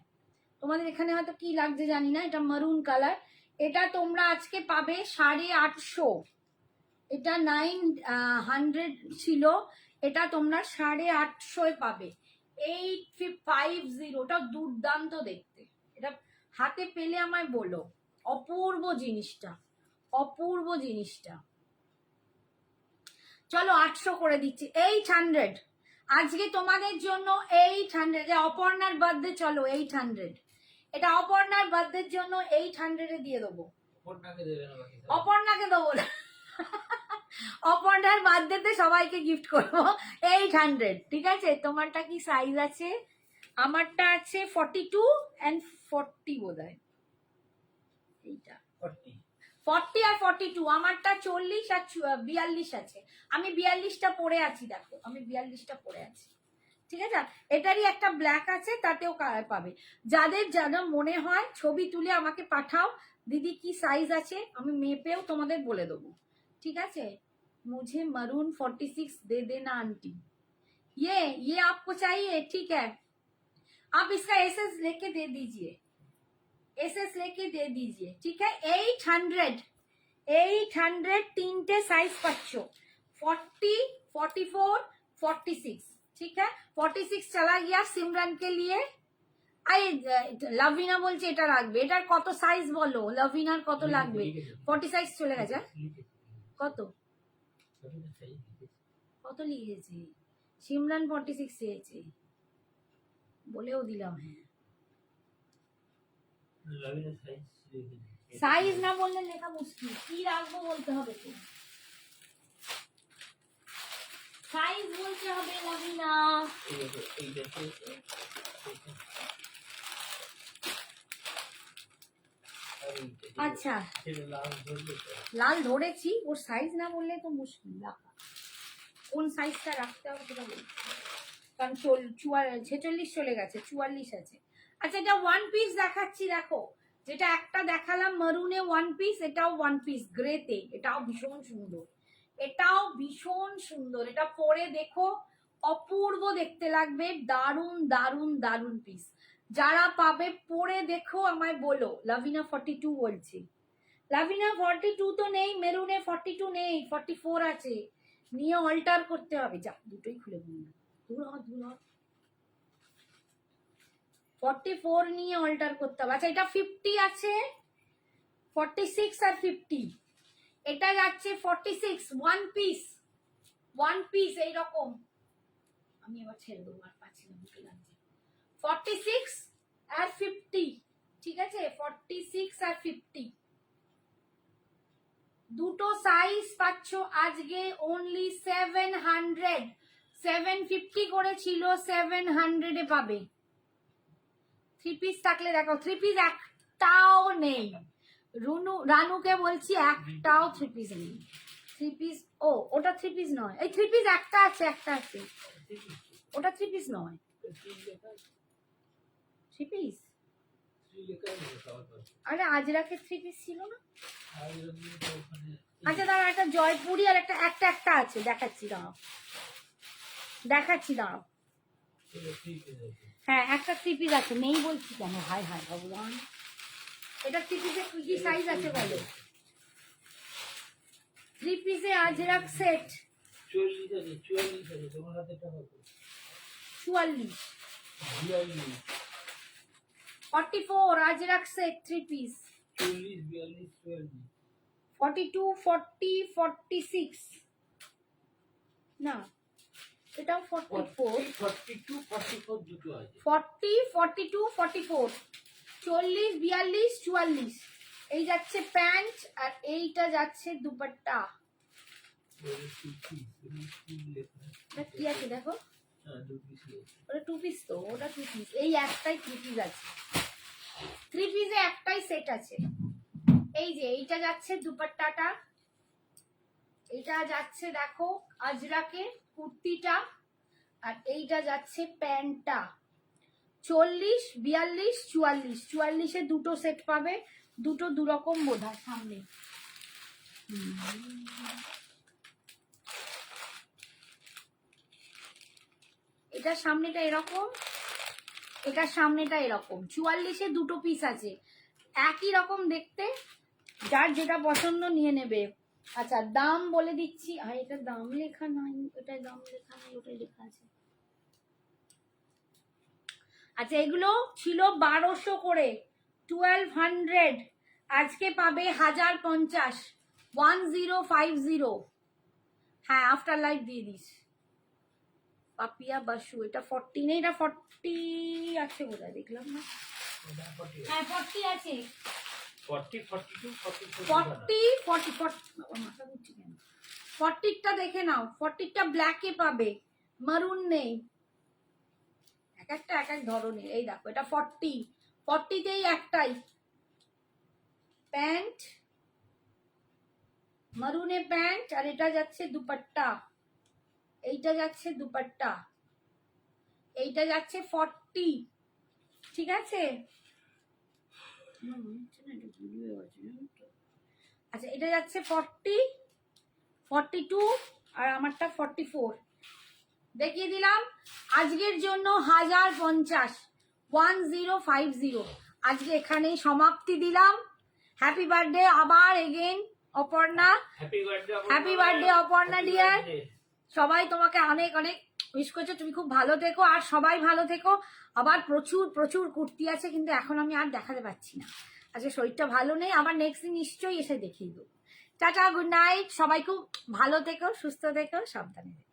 তোমাদের এখানে হয়তো কি লাগছে জানি না, এটা মারুন কালার। এটা তোমরা আজকে পাবে 850, এটা 900 ছিল, এটা তোমরা 850 পাবে। 850, ওটা দুর্দান্ত দেখতে। এটা হাতে পেলে আমায় বলো, অপূর্ব জিনিসটা, অপূর্ব জিনিসটা। চলো 800 করে দিচ্ছি, 800 আজকে তোমাদের জন্য, 800। অপর্ণার বার্থডে, চলো 800, এটা অপর্ণার বার্থডের জন্য 800 দিয়ে দেবো। অপর্ণাকে দেবো না, অপর্ণার বার্থডেতে সবাইকে গিফট করবো 800, ঠিক আছে। তোমারটা কি সাইজ আছে? আমারটা আছে 42 and 40 বোধহয়, এইটা 40 আর 42, আমারটা 40 আর 42 আছে। আমি 42টা পরে আছি, দেখো আমি 42টা পরে আছি, ঠিক আছে। এটারই একটা ব্ল্যাক আছে, তাতেও কালার পাবে। যাদের যারা মনে হয় ছবি তুলে আমাকে পাঠাও, দিদি কি সাইজ আছে, আমি মেপেও তোমাদের বলে দেবো, ঠিক আছে। मुझे मरून 46 दे देना आंटी, ये आपको चाहिए, ठीक है। आप इसका एसएस लेके दे दीजिए, एसएस लेके दे दीजिए, ठीक है। 800 तीनटे साइज पाচ্ছো, 40, 44, 46, ठीक है। 46 चला गया सिमरन के लिए। লাভিনা বলছে এটা রাখবে, এটার কত সাইজ বলো, লাভিনার কত লাগবে? 40 সাইজ চলে গেছে, কত কত লিখেছি, সিমরান 46 চেয়েছে, বলেও দিলাম। হ্যাঁ, সাইজ না বললে লেখা মুশকিল, কি রাখবো বলতে হবে, তো সাইজ বলতে হবে লাভিনা। আচ্ছা, লাল ধরেছি, ওর সাইজ না বললে তো মুশকিল, রাখা কোন সাইজটা রাখতে হবে সেটা বলছি, কারণ 46 চলে গেছে, 44 আছে। আচ্ছা, এটা ওয়ান পিস দেখাচ্ছি, দেখো যেটা একটা দেখালাম মারুনে ওয়ান পিস, এটাও ওয়ান পিস গ্রেতে, এটাও ভীষণ সুন্দর, এটাও ভীষণ সুন্দর। এটা পরে দেখো অপূর্ব দেখতে লাগবে, দারুন দারুন দারুন পিস। যারা পাবে পরে দেখো আমায় বলো। লাভিনা 42 বলছি, লাভিনা 42 তো নেই, মেরুনে 42 নেই, 44 আছে, নিয়ে অল্টার করতে হবে। যা, দুটোই খুলে বলুন, দূর হ দূর হ, 44 নিয়ে অল্টার করতে হবে। আচ্ছা, এটা 50 আছে, 46 আর 50, এটা যাচ্ছে 46 ওয়ান পিস এইরকম। আমি এবার ছেড়ে দেবো, আর পাচ্ছি না, বুকে লাগছে। 46 আর 50, ঠিক আছে, 46 আর 50 দুটো সাইজ পাচ্ছ আজকে অনলি 700, 750 করেছিল, 700 এ পাবে। 3 পিস থাকলে দেখো, 3 পিস একটাও নেই, রানুকে বলছি একটাও 3 পিস নেই। 3 পিস, ও ওটা 3 পিস নয়, এই 3 পিস একটা আছে, ওটা 3 পিস নয়, 3 পিস। আরে আজরাকে 3 পিস ছিল না। আচ্ছা দাঁড়াও, একটা জয়পুরি আর একটা আছে, দেখাচ্ছি দাঁড়াও। হ্যাঁ, একটা 3 পিস আছে, নেই বলছি কেন, হায় হায় ভগবান। এটা 3 পিসে কি সাইজ আছে বলো? 3 পিসে Ajrak set 44, 44 Ajrak set 3 piece, 42, 40, 46 না, এটাও 44, 42, 44 দুটো আছে, 40, 42, 44, 40, 42, 44, এই যাচ্ছে প্যান্ট আর এইটা যাচ্ছে দুপাট্টা। কি আছে দেখো, ওটা 2 পিস, তো ওটা 2 পিস, এই একটাই 3 পিস আছে, 3 পিসে একটাই সেট আছে। এই যে এইটা যাচ্ছে দুপাট্টাটা, এইটা যাচ্ছে দেখো আজরাকে কুর্তিটা, আর এইটা যাচ্ছে প্যান্টটা। 40, 42, 44, 44-এ দুটো সেট পাবে, দুটো দুরকম বোধ হয় সামনে। এটার সামনেটা এরকম, এটার সামনেটা এরকম। 44-এ দুটো পিস আছে, একই রকম দেখতে, যার যেটা পছন্দ নিয়ে নেবে। আচ্ছা দাম বলে দিচ্ছি, আর এটা দাম লেখা নাই, ওটাই দাম লেখা নাই, ওটাই লেখা আছে। আচ্ছা এগুলো ছিল 1200 করে, 1200, আজকে পাবে 1050, 1050। হ্যাঁ আফটার লাইফ দিয়ে দিস। পাপিয়া বাসু, এটা 40 নেই, এটা 40 আছে কোথায় দেখলাম না। হ্যাঁ 40 আছে, 40টা দেখে নাও। 40টা ব্ল্যাকে পাবে, মারুন নেই, এক একটা এক এক ধরনের। এই দেখো এটা 40তেই একটাই প্যান্ট, মারুনে প্যান্ট, আর এটা যাচ্ছে দুপাট্টা, এইটা যাচ্ছে দুপাট্টা, এইটা যাচ্ছে 40, ঠিক আছে। আচ্ছা এটা যাচ্ছে 40, 42, আর আমারটা 44। দেখিয়ে দিলাম। আজকের জন্য 1050, 1050। আজকে এখানেই সমাপ্তি দিলাম। হ্যাপি বার্থডে আবার again Aparna, happy birthday Aparna dear. সবাই তোমাকে অনেক অনেক উইশ করছে, তুমি খুব ভালো থেকো, আর সবাই ভালো থেকো। আবার প্রচুর প্রচুর কুর্তি আছে, কিন্তু এখন আমি আর দেখাতে পাচ্ছি না, আজকে শরীরটা ভালো নেই। আবার নেক্সট দিন নিশ্চয়ই এসে দেখিয়ে দেবো। টাটা, গুড নাইট, সবাই খুব ভালো থেকো, সুস্থ থেকো, সাবধানে থেকো।